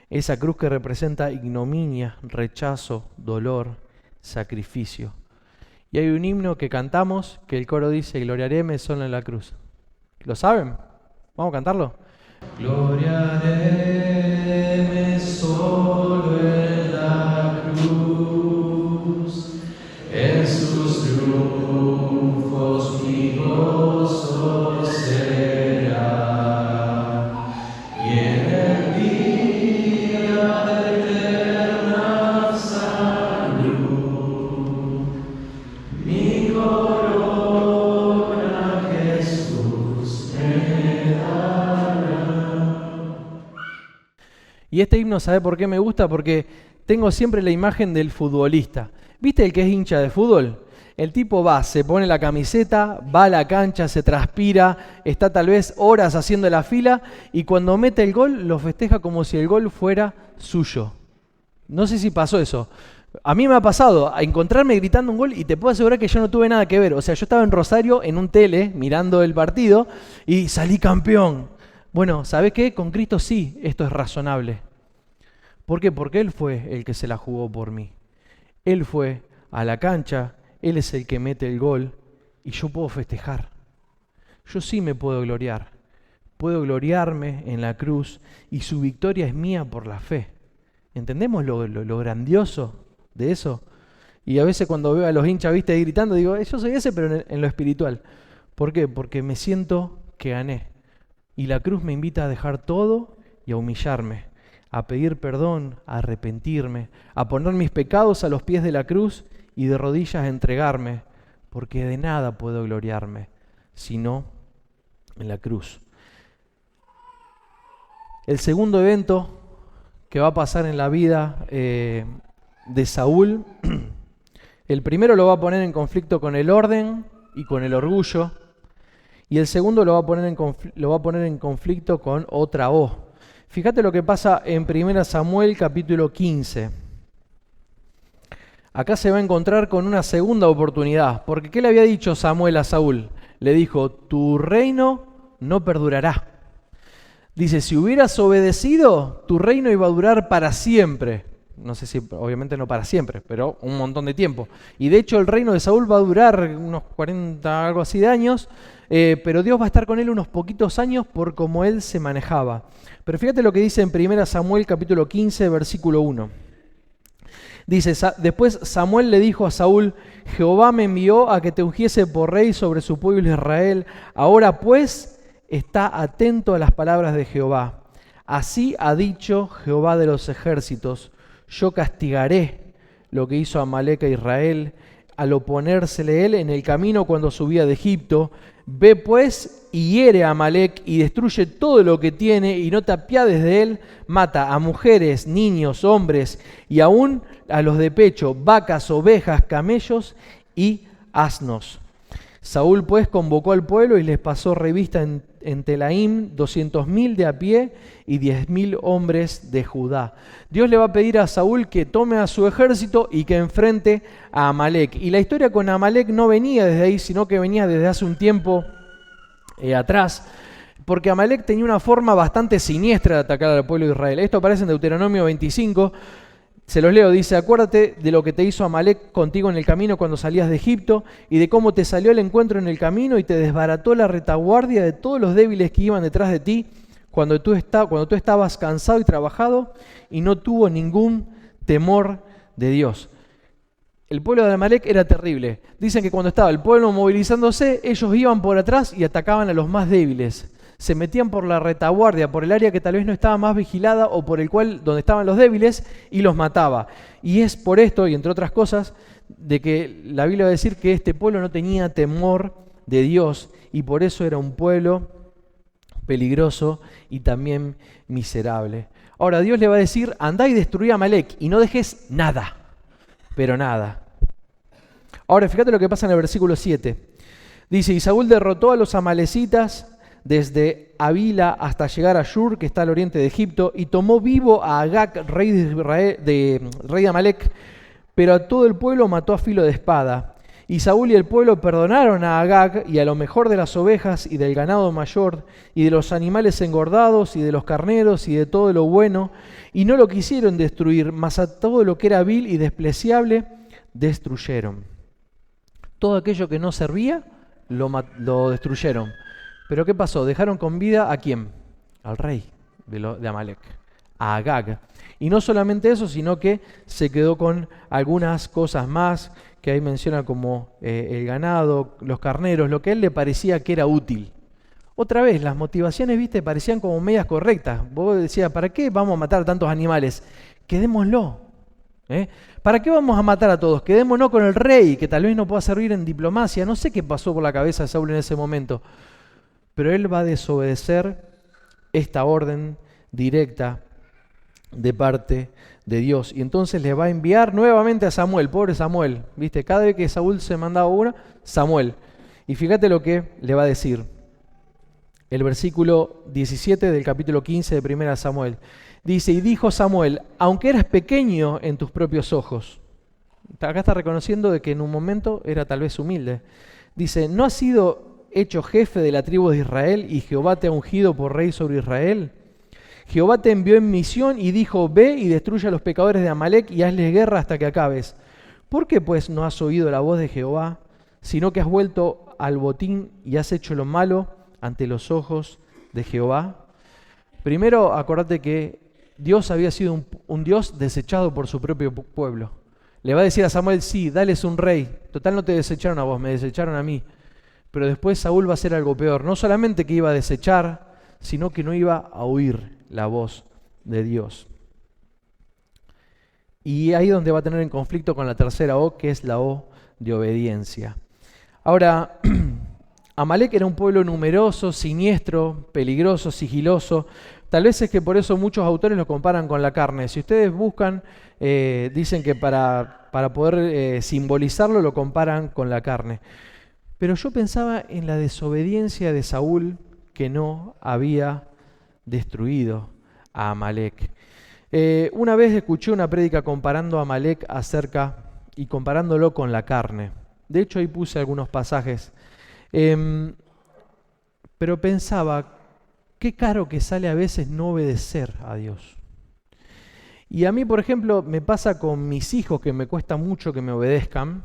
Esa cruz que representa ignominia, rechazo, dolor, sacrificio. Y hay un himno que cantamos que el coro dice: gloriaréme solo en la cruz. ¿Lo saben? ¿Vamos a cantarlo? Gloriaréme solo en la cruz, en sus triunfos mi gozo será, y en el día de eterna salud, mi corona Jesús me dará. Y este himno, ¿sabe por qué me gusta? Porque tengo siempre la imagen del futbolista. ¿Viste el que es hincha de fútbol? El tipo va, se pone la camiseta, va a la cancha, se transpira, está tal vez horas haciendo la fila y cuando mete el gol lo festeja como si el gol fuera suyo. No sé si pasó eso. A mí me ha pasado a encontrarme gritando un gol y te puedo asegurar que yo no tuve nada que ver. O sea, yo estaba en Rosario en un tele mirando el partido y salí campeón. Bueno, ¿sabés qué? Con Cristo sí, esto es razonable. ¿Por qué? Porque Él fue el que se la jugó por mí. Él fue a la cancha, Él es el que mete el gol y yo puedo festejar. Yo sí me puedo gloriar. Puedo gloriarme en la cruz y su victoria es mía por la fe. ¿Entendemos lo grandioso de eso? Y a veces cuando veo a los hinchas, viste, ahí gritando, digo, yo soy ese, pero en lo espiritual. ¿Por qué? Porque me siento que gané. Y la cruz me invita a dejar todo y a humillarme, a pedir perdón, a arrepentirme, a poner mis pecados a los pies de la cruz y de rodillas a entregarme, porque de nada puedo gloriarme, sino en la cruz. El segundo evento que va a pasar en la vida de Saúl, el primero lo va a poner en conflicto con el orden y con el orgullo, y el segundo lo va a poner en conflicto con otra O. Fíjate lo que pasa en 1 Samuel capítulo 15. Acá se va a encontrar con una segunda oportunidad, porque ¿qué le había dicho Samuel a Saúl? Le dijo, tu reino no perdurará. Dice, si hubieras obedecido, tu reino iba a durar para siempre. No sé si, obviamente no para siempre, pero un montón de tiempo. Y de hecho el reino de Saúl va a durar unos 40, algo así de años, pero Dios va a estar con él unos poquitos años por cómo él se manejaba. Pero fíjate lo que dice en 1 Samuel capítulo 15, versículo 1. Dice, después Samuel le dijo a Saúl, Jehová me envió a que te ungiese por rey sobre su pueblo Israel. Ahora pues, está atento a las palabras de Jehová. Así ha dicho Jehová de los ejércitos, yo castigaré lo que hizo Amalec a Israel, al oponérsele él en el camino cuando subía de Egipto. Ve pues y hiere a Amalec y destruye todo lo que tiene y no te apiades de él. Mata a mujeres, niños, hombres y aún a los de pecho, vacas, ovejas, camellos y asnos. Saúl pues convocó al pueblo y les pasó revista en Telaim 200.000 de a pie y 10.000 hombres de Judá. Dios le va a pedir a Saúl que tome a su ejército y que enfrente a Amalec. Y la historia con Amalec no venía desde ahí, sino que venía desde hace un tiempo atrás, porque Amalec tenía una forma bastante siniestra de atacar al pueblo de Israel. Esto aparece en Deuteronomio 25. Se los leo, dice: acuérdate de lo que te hizo Amalec contigo en el camino cuando salías de Egipto y de cómo te salió al encuentro en el camino y te desbarató la retaguardia de todos los débiles que iban detrás de ti cuando tú estabas cansado y trabajado y no tuvo ningún temor de Dios. El pueblo de Amalec era terrible. Dicen que cuando estaba el pueblo movilizándose, ellos iban por atrás y atacaban a los más débiles. Se metían por la retaguardia, por el área que tal vez no estaba más vigilada o por el cual donde estaban los débiles y los mataba. Y es por esto, y entre otras cosas, de que la Biblia va a decir que este pueblo no tenía temor de Dios y por eso era un pueblo peligroso y también miserable. Ahora Dios le va a decir: andá y destruí a Amalec y no dejes nada, pero nada. Ahora fíjate lo que pasa en el versículo 7. Dice: y Saúl derrotó a los amalecitas desde Avila hasta llegar a Shur, que está al oriente de Egipto, y tomó vivo a Agag, rey de Amalec, pero a todo el pueblo mató a filo de espada. Y Saúl y el pueblo perdonaron a Agag y a lo mejor de las ovejas y del ganado mayor y de los animales engordados y de los carneros y de todo lo bueno, y no lo quisieron destruir, mas a todo lo que era vil y despreciable destruyeron. Todo aquello que no servía lo destruyeron. Pero ¿qué pasó? Dejaron con vida ¿a quién? Al rey de Amalec, a Agag. Y no solamente eso, sino que se quedó con algunas cosas más que ahí menciona como el ganado, los carneros, lo que a él le parecía que era útil. Otra vez, las motivaciones, viste, parecían como medias correctas. Vos decías: ¿para qué vamos a matar tantos animales? Quedémoslo. ¿Para qué vamos a matar a todos? Quedémonos con el rey, que tal vez no pueda servir en diplomacia. No sé qué pasó por la cabeza de Saúl en ese momento. Pero él va a desobedecer esta orden directa de parte de Dios. Y entonces le va a enviar nuevamente a Samuel, pobre Samuel. ¿Viste? Cada vez que Saúl se mandaba una, Samuel. Y fíjate lo que le va a decir. El versículo 17 del capítulo 15 de 1 Samuel. Dice: y dijo Samuel: aunque eras pequeño en tus propios ojos. Acá está reconociendo de que en un momento era tal vez humilde. Dice: ¿no has sido hecho jefe de la tribu de Israel y Jehová te ha ungido por rey sobre Israel? Jehová te envió en misión y dijo: ve y destruye a los pecadores de Amalec y hazles guerra hasta que acabes. ¿Por qué pues no has oído la voz de Jehová, sino que has vuelto al botín y has hecho lo malo ante los ojos de Jehová? Primero, acordate que Dios había sido un Dios desechado por su propio pueblo. Le va a decir a Samuel: sí, dales un rey. Total, no te desecharon a vos, me desecharon a mí. Pero después Saúl va a hacer algo peor. No solamente que iba a desechar, sino que no iba a oír la voz de Dios. Y ahí es donde va a tener en conflicto con la tercera O, que es la O de obediencia. Ahora, Amalec era un pueblo numeroso, siniestro, peligroso, sigiloso. Tal vez es que por eso muchos autores lo comparan con la carne. Si ustedes buscan, dicen que para poder simbolizarlo lo comparan con la carne. Pero yo pensaba en la desobediencia de Saúl, que no había destruido a Amalec. Una vez escuché una prédica comparando a Amalec y comparándolo con la carne. De hecho, ahí puse algunos pasajes. Pero pensaba, qué caro que sale a veces no obedecer a Dios. Y a mí, por ejemplo, me pasa con mis hijos que me cuesta mucho que me obedezcan.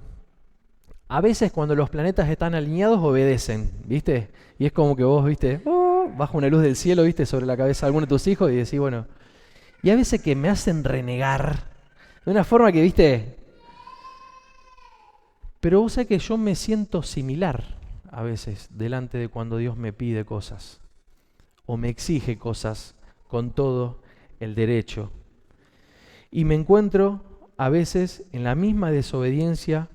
A veces cuando los planetas están alineados obedecen, ¿viste? Y es como que vos, ¿viste? Baja una luz del cielo, ¿viste? Sobre la cabeza de alguno de tus hijos y decís, bueno. Y a veces que me hacen renegar de una forma que, ¿viste? Pero vos sabés que yo me siento similar a veces delante de cuando Dios me pide cosas o me exige cosas con todo el derecho. Y me encuentro a veces en la misma desobediencia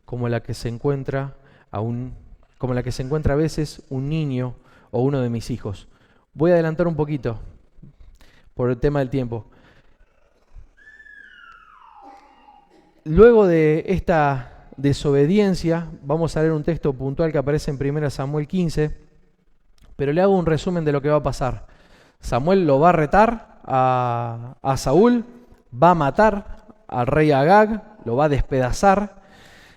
como la que se encuentra como la que se encuentra a veces un niño o uno de mis hijos. Voy a adelantar un poquito por el tema del tiempo. Luego de esta desobediencia, vamos a leer un texto puntual que aparece en 1 Samuel 15, pero le hago un resumen de lo que va a pasar. Samuel lo va a retar a Saúl, va a matar al rey Agag, lo va a despedazar,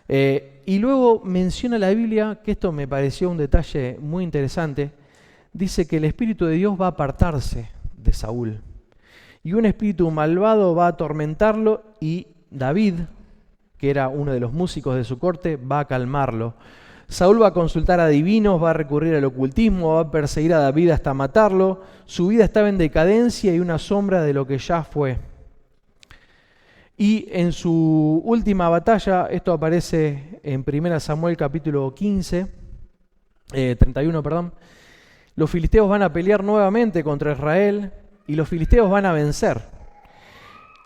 y luego menciona la Biblia, que esto me pareció un detalle muy interesante, dice que el Espíritu de Dios va a apartarse de Saúl, y un espíritu malvado va a atormentarlo, y David, que era uno de los músicos de su corte, va a calmarlo. Saúl va a consultar a adivinos, va a recurrir al ocultismo, va a perseguir a David hasta matarlo. Su vida estaba en decadencia y una sombra de lo que ya fue. Y en su última batalla, esto aparece en 1 Samuel capítulo 31, los filisteos van a pelear nuevamente contra Israel y los filisteos van a vencer.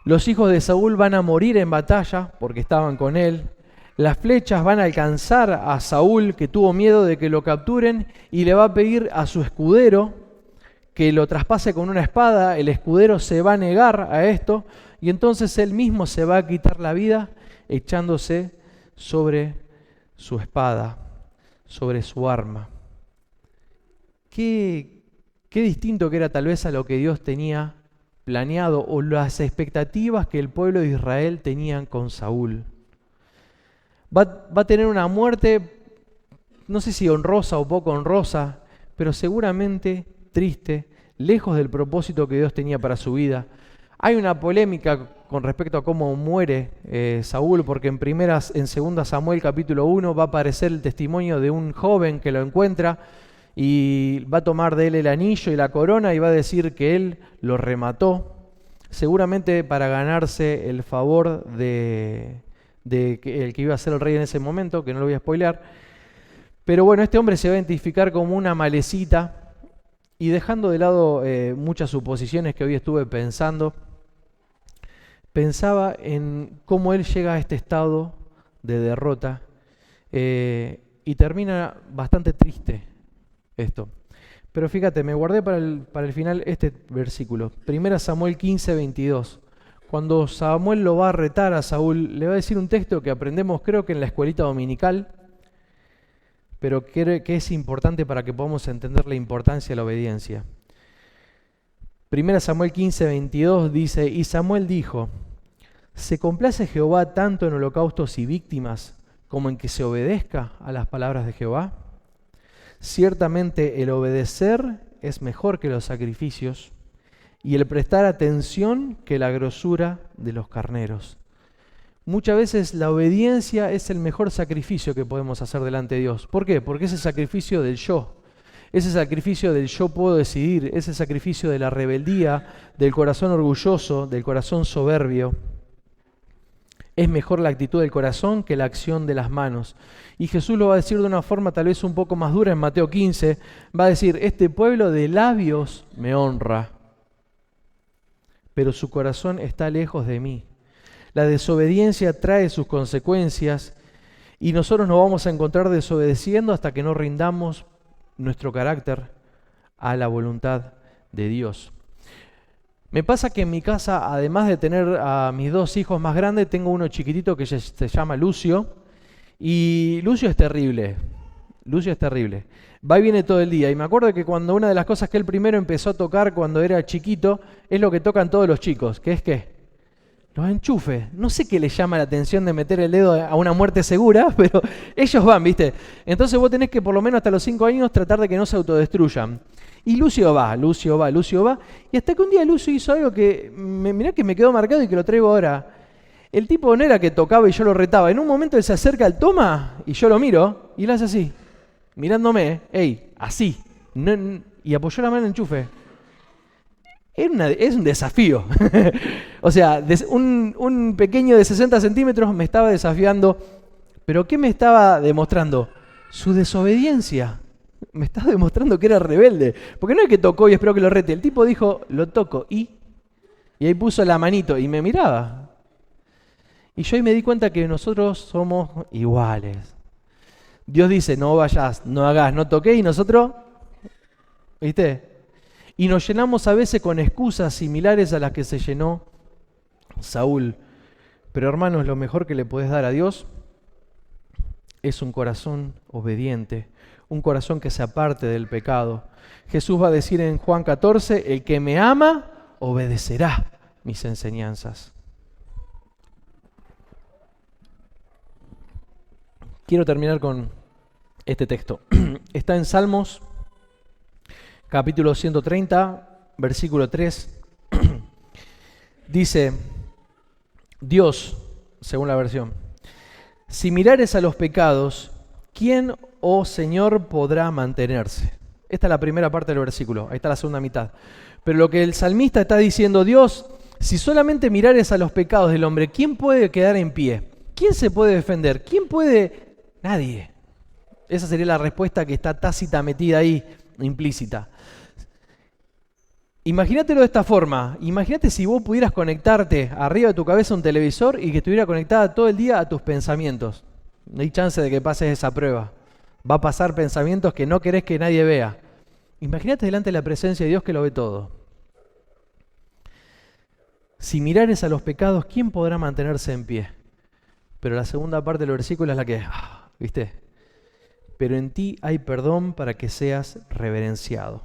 Los hijos de Saúl van a morir en batalla porque estaban con él. Las flechas van a alcanzar a Saúl, que tuvo miedo de que lo capturen, y le va a pedir a su escudero que lo traspase con una espada. El escudero se va a negar a esto, y entonces él mismo se va a quitar la vida echándose sobre su espada, sobre su arma. Qué distinto que era tal vez a lo que Dios tenía planeado, o las expectativas que el pueblo de Israel tenían con Saúl. Va a tener una muerte, no sé si honrosa o poco honrosa, pero seguramente triste, lejos del propósito que Dios tenía para su vida. Hay una polémica con respecto a cómo muere Saúl, porque en 2 Samuel capítulo 1 va a aparecer el testimonio de un joven que lo encuentra y va a tomar de él el anillo y la corona y va a decir que él lo remató, seguramente para ganarse el favor de el que iba a ser el rey en ese momento, que no lo voy a spoilear. Pero bueno, este hombre se va a identificar como una malecita, y dejando de lado muchas suposiciones que hoy estuve pensaba en cómo él llega a este estado de derrota, y termina bastante triste esto. Pero fíjate, me guardé para el final este versículo, 1 Samuel 15, 22. Cuando Samuel lo va a retar a Saúl, le va a decir un texto que aprendemos creo que en la escuelita dominical, pero que es importante para que podamos entender la importancia de la obediencia. 1 Samuel 15, 22 dice, y Samuel dijo, ¿se complace Jehová tanto en holocaustos y víctimas como en que se obedezca a las palabras de Jehová? Ciertamente el obedecer es mejor que los sacrificios, y el prestar atención que la grosura de los carneros. Muchas veces la obediencia es el mejor sacrificio que podemos hacer delante de Dios. ¿Por qué? Porque es el sacrificio del yo. Ese sacrificio del yo puedo decidir, ese sacrificio de la rebeldía, del corazón orgulloso, del corazón soberbio. Es mejor la actitud del corazón que la acción de las manos. Y Jesús lo va a decir de una forma tal vez un poco más dura en Mateo 15. Va a decir, este pueblo de labios me honra, pero su corazón está lejos de mí. La desobediencia trae sus consecuencias y nosotros nos vamos a encontrar desobedeciendo hasta que no rindamos nuestro carácter a la voluntad de Dios. Me pasa que en mi casa, además de tener a mis dos hijos más grandes, tengo uno chiquitito que se llama Lucio, y Lucio es terrible. Lucio es terrible. Va y viene todo el día. Y me acuerdo que cuando una de las cosas que él primero empezó a tocar cuando era chiquito, es lo que tocan todos los chicos, que es ¿qué? Los enchufes. No sé qué les llama la atención de meter el dedo a una muerte segura, pero ellos van, ¿viste? Entonces vos tenés que por lo menos hasta los 5 años tratar de que no se autodestruyan. Y Lucio va, y hasta que un día Lucio hizo algo que, mirá que me quedó marcado y que lo traigo ahora. El tipo no era que tocaba y yo lo retaba. En un momento él se acerca al toma y yo lo miro y él hace así, mirándome, así, y apoyó la mano en el enchufe. Es un desafío. O sea, un pequeño de 60 centímetros me estaba desafiando, pero ¿qué me estaba demostrando? Su desobediencia. Me estaba demostrando que era rebelde. Porque no es que tocó y esperó que lo rete. El tipo dijo, lo toco y ahí puso la manito y me miraba. Y yo ahí me di cuenta que nosotros somos iguales. Dios dice, no vayas, no hagas, no toques, y nosotros, ¿viste? Y nos llenamos a veces con excusas similares a las que se llenó Saúl. Pero hermanos, lo mejor que le podés dar a Dios es un corazón obediente, un corazón que se aparte del pecado. Jesús va a decir en Juan 14, el que me ama, obedecerá mis enseñanzas. Quiero terminar con este texto. Está en Salmos, capítulo 130, versículo 3. Dice, Dios, según la versión, si mirares a los pecados, ¿quién, oh Señor, podrá mantenerse? Esta es la primera parte del versículo, ahí está la segunda mitad. Pero lo que el salmista está diciendo, Dios, si solamente mirares a los pecados del hombre, ¿quién puede quedar en pie? ¿Quién se puede defender? ¿Quién puede? Nadie. Esa sería la respuesta que está tácita metida ahí, implícita. Imagínatelo de esta forma. Imagínate si vos pudieras conectarte arriba de tu cabeza a un televisor y que estuviera conectada todo el día a tus pensamientos. No hay chance de que pases esa prueba. Va a pasar pensamientos que no querés que nadie vea. Imagínate delante de la presencia de Dios que lo ve todo. Si mirares a los pecados, ¿quién podrá mantenerse en pie? Pero la segunda parte del versículo es la que, ¿viste? Pero en ti hay perdón para que seas reverenciado.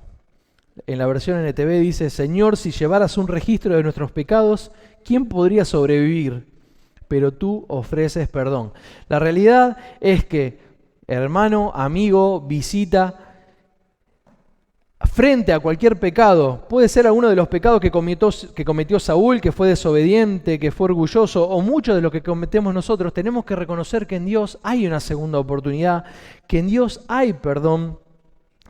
En la versión NTV dice, Señor, si llevaras un registro de nuestros pecados, ¿quién podría sobrevivir? Pero tú ofreces perdón. La realidad es que, hermano, amigo, visita, frente a cualquier pecado, puede ser alguno de los pecados que cometió Saúl, que fue desobediente, que fue orgulloso, o muchos de los que cometemos nosotros, tenemos que reconocer que en Dios hay una segunda oportunidad, que en Dios hay perdón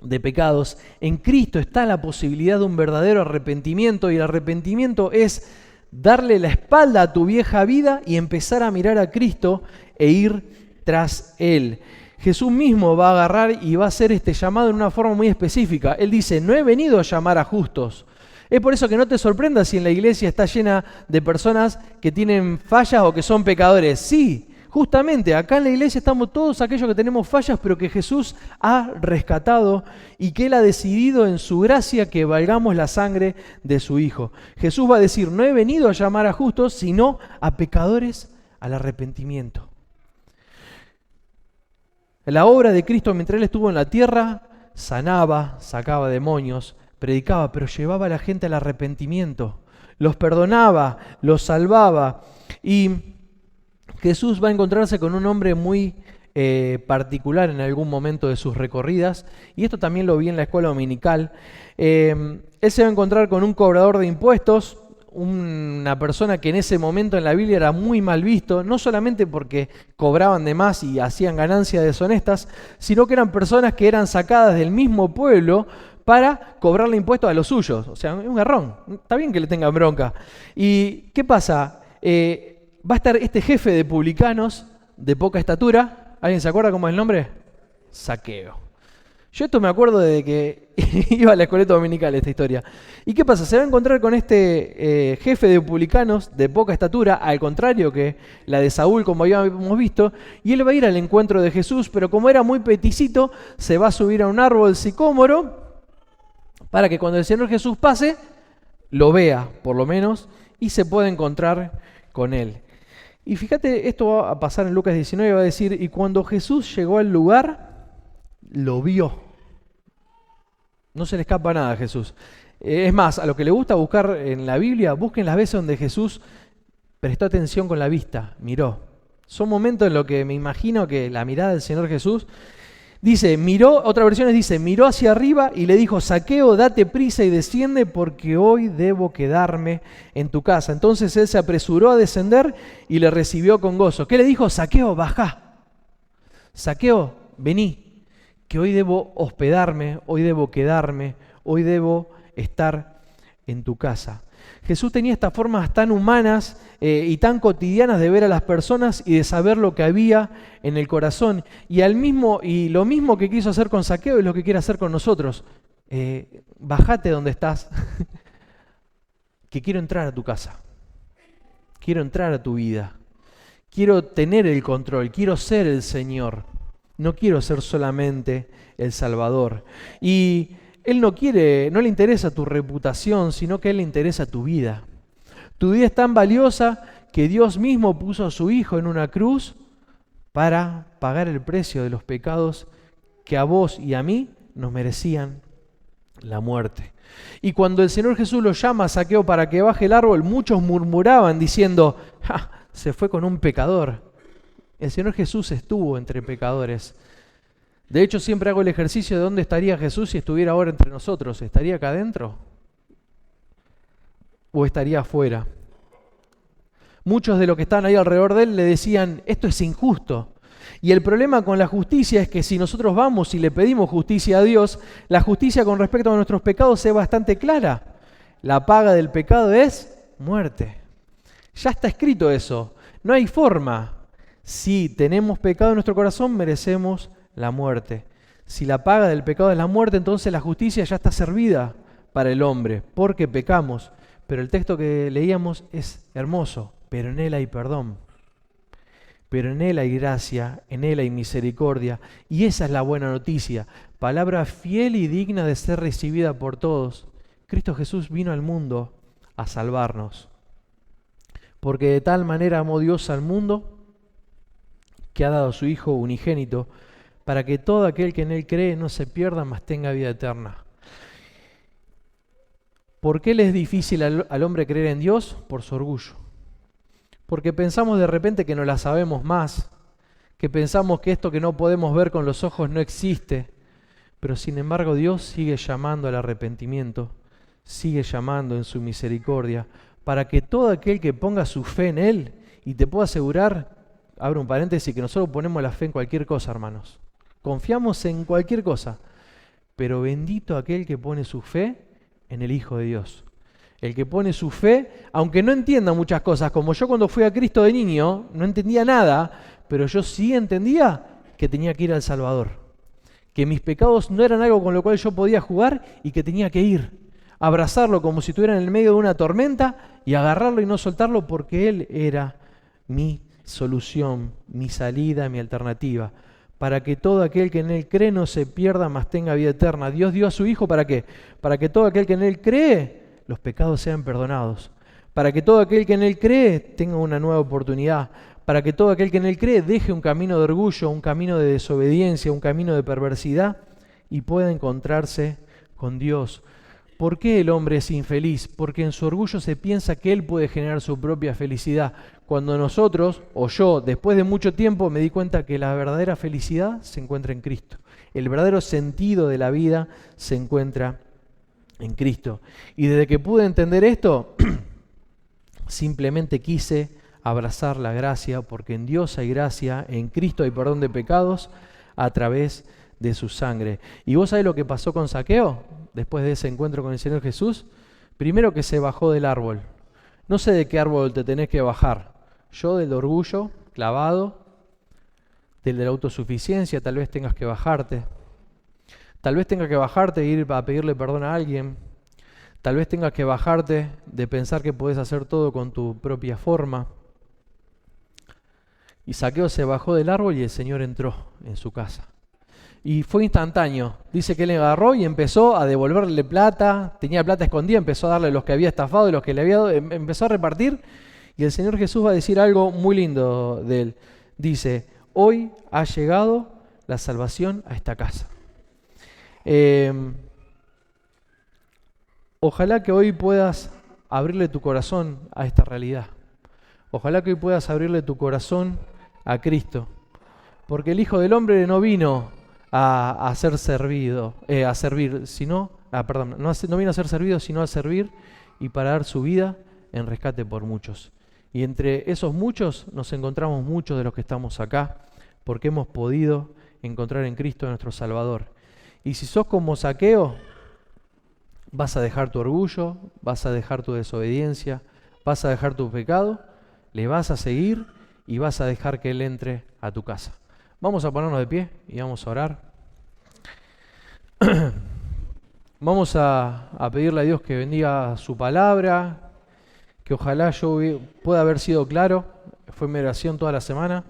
de pecados. En Cristo está la posibilidad de un verdadero arrepentimiento, y el arrepentimiento es darle la espalda a tu vieja vida y empezar a mirar a Cristo e ir tras Él. Jesús mismo va a agarrar y va a hacer este llamado en una forma muy específica. Él dice, no he venido a llamar a justos. Es por eso que no te sorprendas si en la iglesia está llena de personas que tienen fallas o que son pecadores. Sí, justamente acá en la iglesia estamos todos aquellos que tenemos fallas, pero que Jesús ha rescatado y que Él ha decidido en su gracia que valgamos la sangre de su Hijo. Jesús va a decir, no he venido a llamar a justos, sino a pecadores al arrepentimiento. La obra de Cristo mientras Él estuvo en la tierra, sanaba, sacaba demonios, predicaba, pero llevaba a la gente al arrepentimiento. Los perdonaba, los salvaba. Y Jesús va a encontrarse con un hombre muy particular en algún momento de sus recorridas. Y esto también lo vi en la escuela dominical. Él se va a encontrar con un cobrador de impuestos, una persona que en ese momento en la Biblia era muy mal visto, no solamente porque cobraban de más y hacían ganancias deshonestas, sino que eran personas que eran sacadas del mismo pueblo para cobrarle impuestos a los suyos. O sea, es un garrón. Está bien que le tengan bronca. ¿Y qué pasa? Va a estar este jefe de publicanos de poca estatura. ¿Alguien se acuerda cómo es el nombre? Zaqueo. Yo esto me acuerdo desde que iba a la escueleta dominical, esta historia. ¿Y qué pasa? Se va a encontrar con este jefe de publicanos de poca estatura, al contrario que la de Saúl, como habíamos visto, y él va a ir al encuentro de Jesús, pero como era muy peticito, se va a subir a un árbol sicómoro para que cuando el Señor Jesús pase, lo vea, por lo menos, y se pueda encontrar con él. Y fíjate, esto va a pasar en Lucas 19, va a decir, y cuando Jesús llegó al lugar, lo vio. No se le escapa nada a Jesús. Es más, a los que le gusta buscar en la Biblia, busquen las veces donde Jesús prestó atención con la vista, miró. Son momentos en los que me imagino que la mirada del Señor Jesús dice, miró, otra versión dice, miró hacia arriba y le dijo, Zaqueo, date prisa y desciende porque hoy debo quedarme en tu casa. Entonces él se apresuró a descender y le recibió con gozo. ¿Qué le dijo? Zaqueo, bajá. Zaqueo, vení. Que hoy debo hospedarme, hoy debo quedarme, hoy debo estar en tu casa. Jesús tenía estas formas tan humanas y tan cotidianas de ver a las personas y de saber lo que había en el corazón. Y lo mismo que quiso hacer con Zaqueo es lo que quiere hacer con nosotros. Bajate donde estás, que quiero entrar a tu casa, quiero entrar a tu vida. Quiero tener el control, quiero ser el Señor. No quiero ser solamente el Salvador. Y Él no le interesa tu reputación, sino que a Él le interesa tu vida. Tu vida es tan valiosa que Dios mismo puso a su Hijo en una cruz para pagar el precio de los pecados que a vos y a mí nos merecían la muerte. Y cuando el Señor Jesús lo llama a Zaqueo para que baje el árbol, muchos murmuraban diciendo: ¡ja! Se fue con un pecador. El Señor Jesús estuvo entre pecadores. De hecho, siempre hago el ejercicio de dónde estaría Jesús si estuviera ahora entre nosotros. ¿Estaría acá adentro? ¿O estaría afuera? Muchos de los que estaban ahí alrededor de él le decían: esto es injusto. Y el problema con la justicia es que si nosotros vamos y le pedimos justicia a Dios, la justicia con respecto a nuestros pecados es bastante clara. La paga del pecado es muerte. Ya está escrito eso. No hay forma. Si tenemos pecado en nuestro corazón, merecemos la muerte. Si la paga del pecado es la muerte, entonces la justicia ya está servida para el hombre, porque pecamos. Pero el texto que leíamos es hermoso. Pero en Él hay perdón. Pero en Él hay gracia, en Él hay misericordia. Y esa es la buena noticia. Palabra fiel y digna de ser recibida por todos. Cristo Jesús vino al mundo a salvarnos. Porque de tal manera amó Dios al mundo que ha dado a su Hijo unigénito, para que todo aquel que en Él cree no se pierda, mas tenga vida eterna. ¿Por qué le es difícil al hombre creer en Dios? Por su orgullo. Porque pensamos de repente que no la sabemos más, que pensamos que esto que no podemos ver con los ojos no existe, pero sin embargo Dios sigue llamando al arrepentimiento, sigue llamando en su misericordia, para que todo aquel que ponga su fe en Él, y te puedo asegurar, abro un paréntesis, que nosotros ponemos la fe en cualquier cosa, hermanos. Confiamos en cualquier cosa, pero bendito aquel que pone su fe en el Hijo de Dios. El que pone su fe, aunque no entienda muchas cosas, como yo cuando fui a Cristo de niño, no entendía nada, pero yo sí entendía que tenía que ir al Salvador. Que mis pecados no eran algo con lo cual yo podía jugar y que tenía que ir, abrazarlo como si estuviera en el medio de una tormenta y agarrarlo y no soltarlo porque Él era mi solución, mi salida, mi alternativa. Para que todo aquel que en Él cree no se pierda, mas tenga vida eterna. Dios dio a su Hijo ¿para qué? Para que todo aquel que en Él cree, los pecados sean perdonados. Para que todo aquel que en Él cree tenga una nueva oportunidad. Para que todo aquel que en Él cree deje un camino de orgullo, un camino de desobediencia, un camino de perversidad y pueda encontrarse con Dios. ¿Por qué el hombre es infeliz? Porque en su orgullo se piensa que él puede generar su propia felicidad. Cuando nosotros, o yo, después de mucho tiempo me di cuenta que la verdadera felicidad se encuentra en Cristo. El verdadero sentido de la vida se encuentra en Cristo. Y desde que pude entender esto, simplemente quise abrazar la gracia, porque en Dios hay gracia, en Cristo hay perdón de pecados a través de su sangre. ¿Y vos sabés lo que pasó con Zaqueo después de ese encuentro con el Señor Jesús? Primero que se bajó del árbol. No sé de qué árbol te tenés que bajar. Yo del orgullo, clavado, del de la autosuficiencia, tal vez tengas que bajarte. Tal vez tengas que bajarte e ir a pedirle perdón a alguien. Tal vez tengas que bajarte de pensar que podés hacer todo con tu propia forma. Y Zaqueo se bajó del árbol y el Señor entró en su casa. Y fue instantáneo. Dice que él agarró y empezó a devolverle plata. Tenía plata escondida, empezó a darle a los que había estafado y los que le había dado. Empezó a repartir. Y el Señor Jesús va a decir algo muy lindo de él. Dice: hoy ha llegado la salvación a esta casa. Ojalá que hoy puedas abrirle tu corazón a esta realidad. Ojalá que hoy puedas abrirle tu corazón a Cristo. Porque el Hijo del Hombre no vino a ser servido, a servir, sino, no vino a ser servido, sino a servir y para dar su vida en rescate por muchos. Y entre esos muchos nos encontramos muchos de los que estamos acá, porque hemos podido encontrar en Cristo nuestro Salvador. Y si sos como Zaqueo, vas a dejar tu orgullo, vas a dejar tu desobediencia, vas a dejar tu pecado, le vas a seguir y vas a dejar que Él entre a tu casa. Vamos a ponernos de pie y vamos a orar. Vamos a pedirle a Dios que bendiga su palabra, que ojalá yo pueda haber sido claro fue mi oración toda la semana.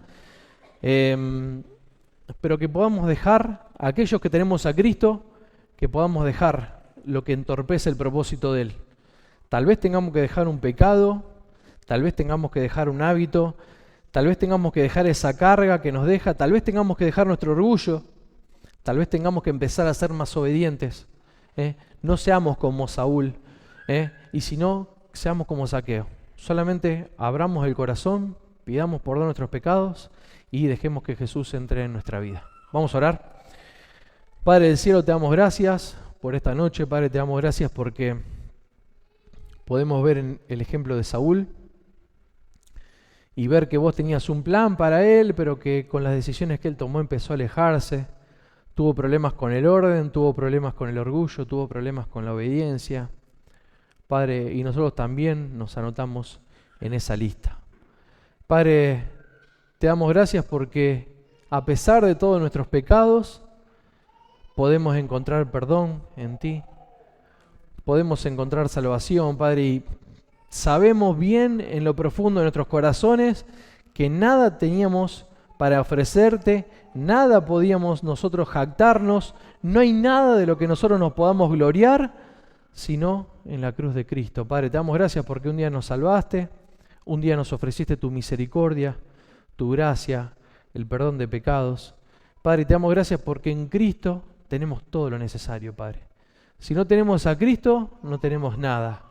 Pero que podamos dejar, a aquellos que tenemos a Cristo, que podamos dejar lo que entorpece el propósito de Él. Tal vez tengamos que dejar un pecado, tal vez tengamos que dejar un hábito, tal vez tengamos que dejar esa carga que nos deja, tal vez tengamos que dejar nuestro orgullo, tal vez tengamos que empezar a ser más obedientes. No seamos como Saúl, y si no, seamos como Zaqueo. Solamente abramos el corazón, pidamos perdón de nuestros pecados y dejemos que Jesús entre en nuestra vida. Vamos a orar. Padre del cielo, te damos gracias por esta noche. Padre, te damos gracias porque podemos ver en el ejemplo de Saúl y ver que vos tenías un plan para él, pero que con las decisiones que él tomó empezó a alejarse. Tuvo problemas con el orden, tuvo problemas con el orgullo, tuvo problemas con la obediencia. Padre, y nosotros también nos anotamos en esa lista. Padre, te damos gracias porque a pesar de todos nuestros pecados, podemos encontrar perdón en ti. Podemos encontrar salvación, Padre, y sabemos bien en lo profundo de nuestros corazones que nada teníamos para ofrecerte, nada podíamos nosotros jactarnos, no hay nada de lo que nosotros nos podamos gloriar, sino en la cruz de Cristo. Padre, te damos gracias porque un día nos salvaste, un día nos ofreciste tu misericordia, tu gracia, el perdón de pecados. Padre, te damos gracias porque en Cristo tenemos todo lo necesario, Padre. Si no tenemos a Cristo, no tenemos nada.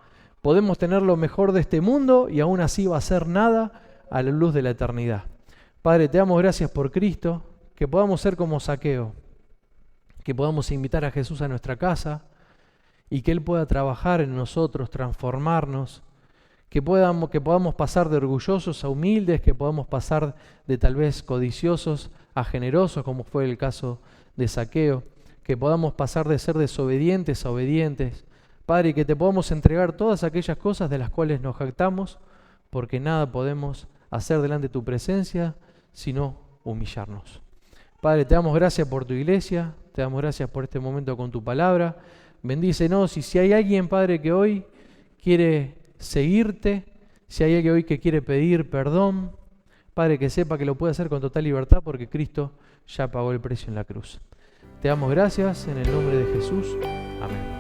Podemos tener lo mejor de este mundo y aún así va a ser nada a la luz de la eternidad. Padre, te damos gracias por Cristo, que podamos ser como Zaqueo, que podamos invitar a Jesús a nuestra casa y que Él pueda trabajar en nosotros, transformarnos, que podamos pasar de orgullosos a humildes, que podamos pasar de tal vez codiciosos a generosos, como fue el caso de Zaqueo, que podamos pasar de ser desobedientes a obedientes. Padre, que te podamos entregar todas aquellas cosas de las cuales nos jactamos, porque nada podemos hacer delante de tu presencia, sino humillarnos. Padre, te damos gracias por tu iglesia, te damos gracias por este momento con tu palabra. Bendícenos y si hay alguien, Padre, que hoy quiere seguirte, si hay alguien hoy que quiere pedir perdón, Padre, que sepa que lo puede hacer con total libertad porque Cristo ya pagó el precio en la cruz. Te damos gracias en el nombre de Jesús. Amén.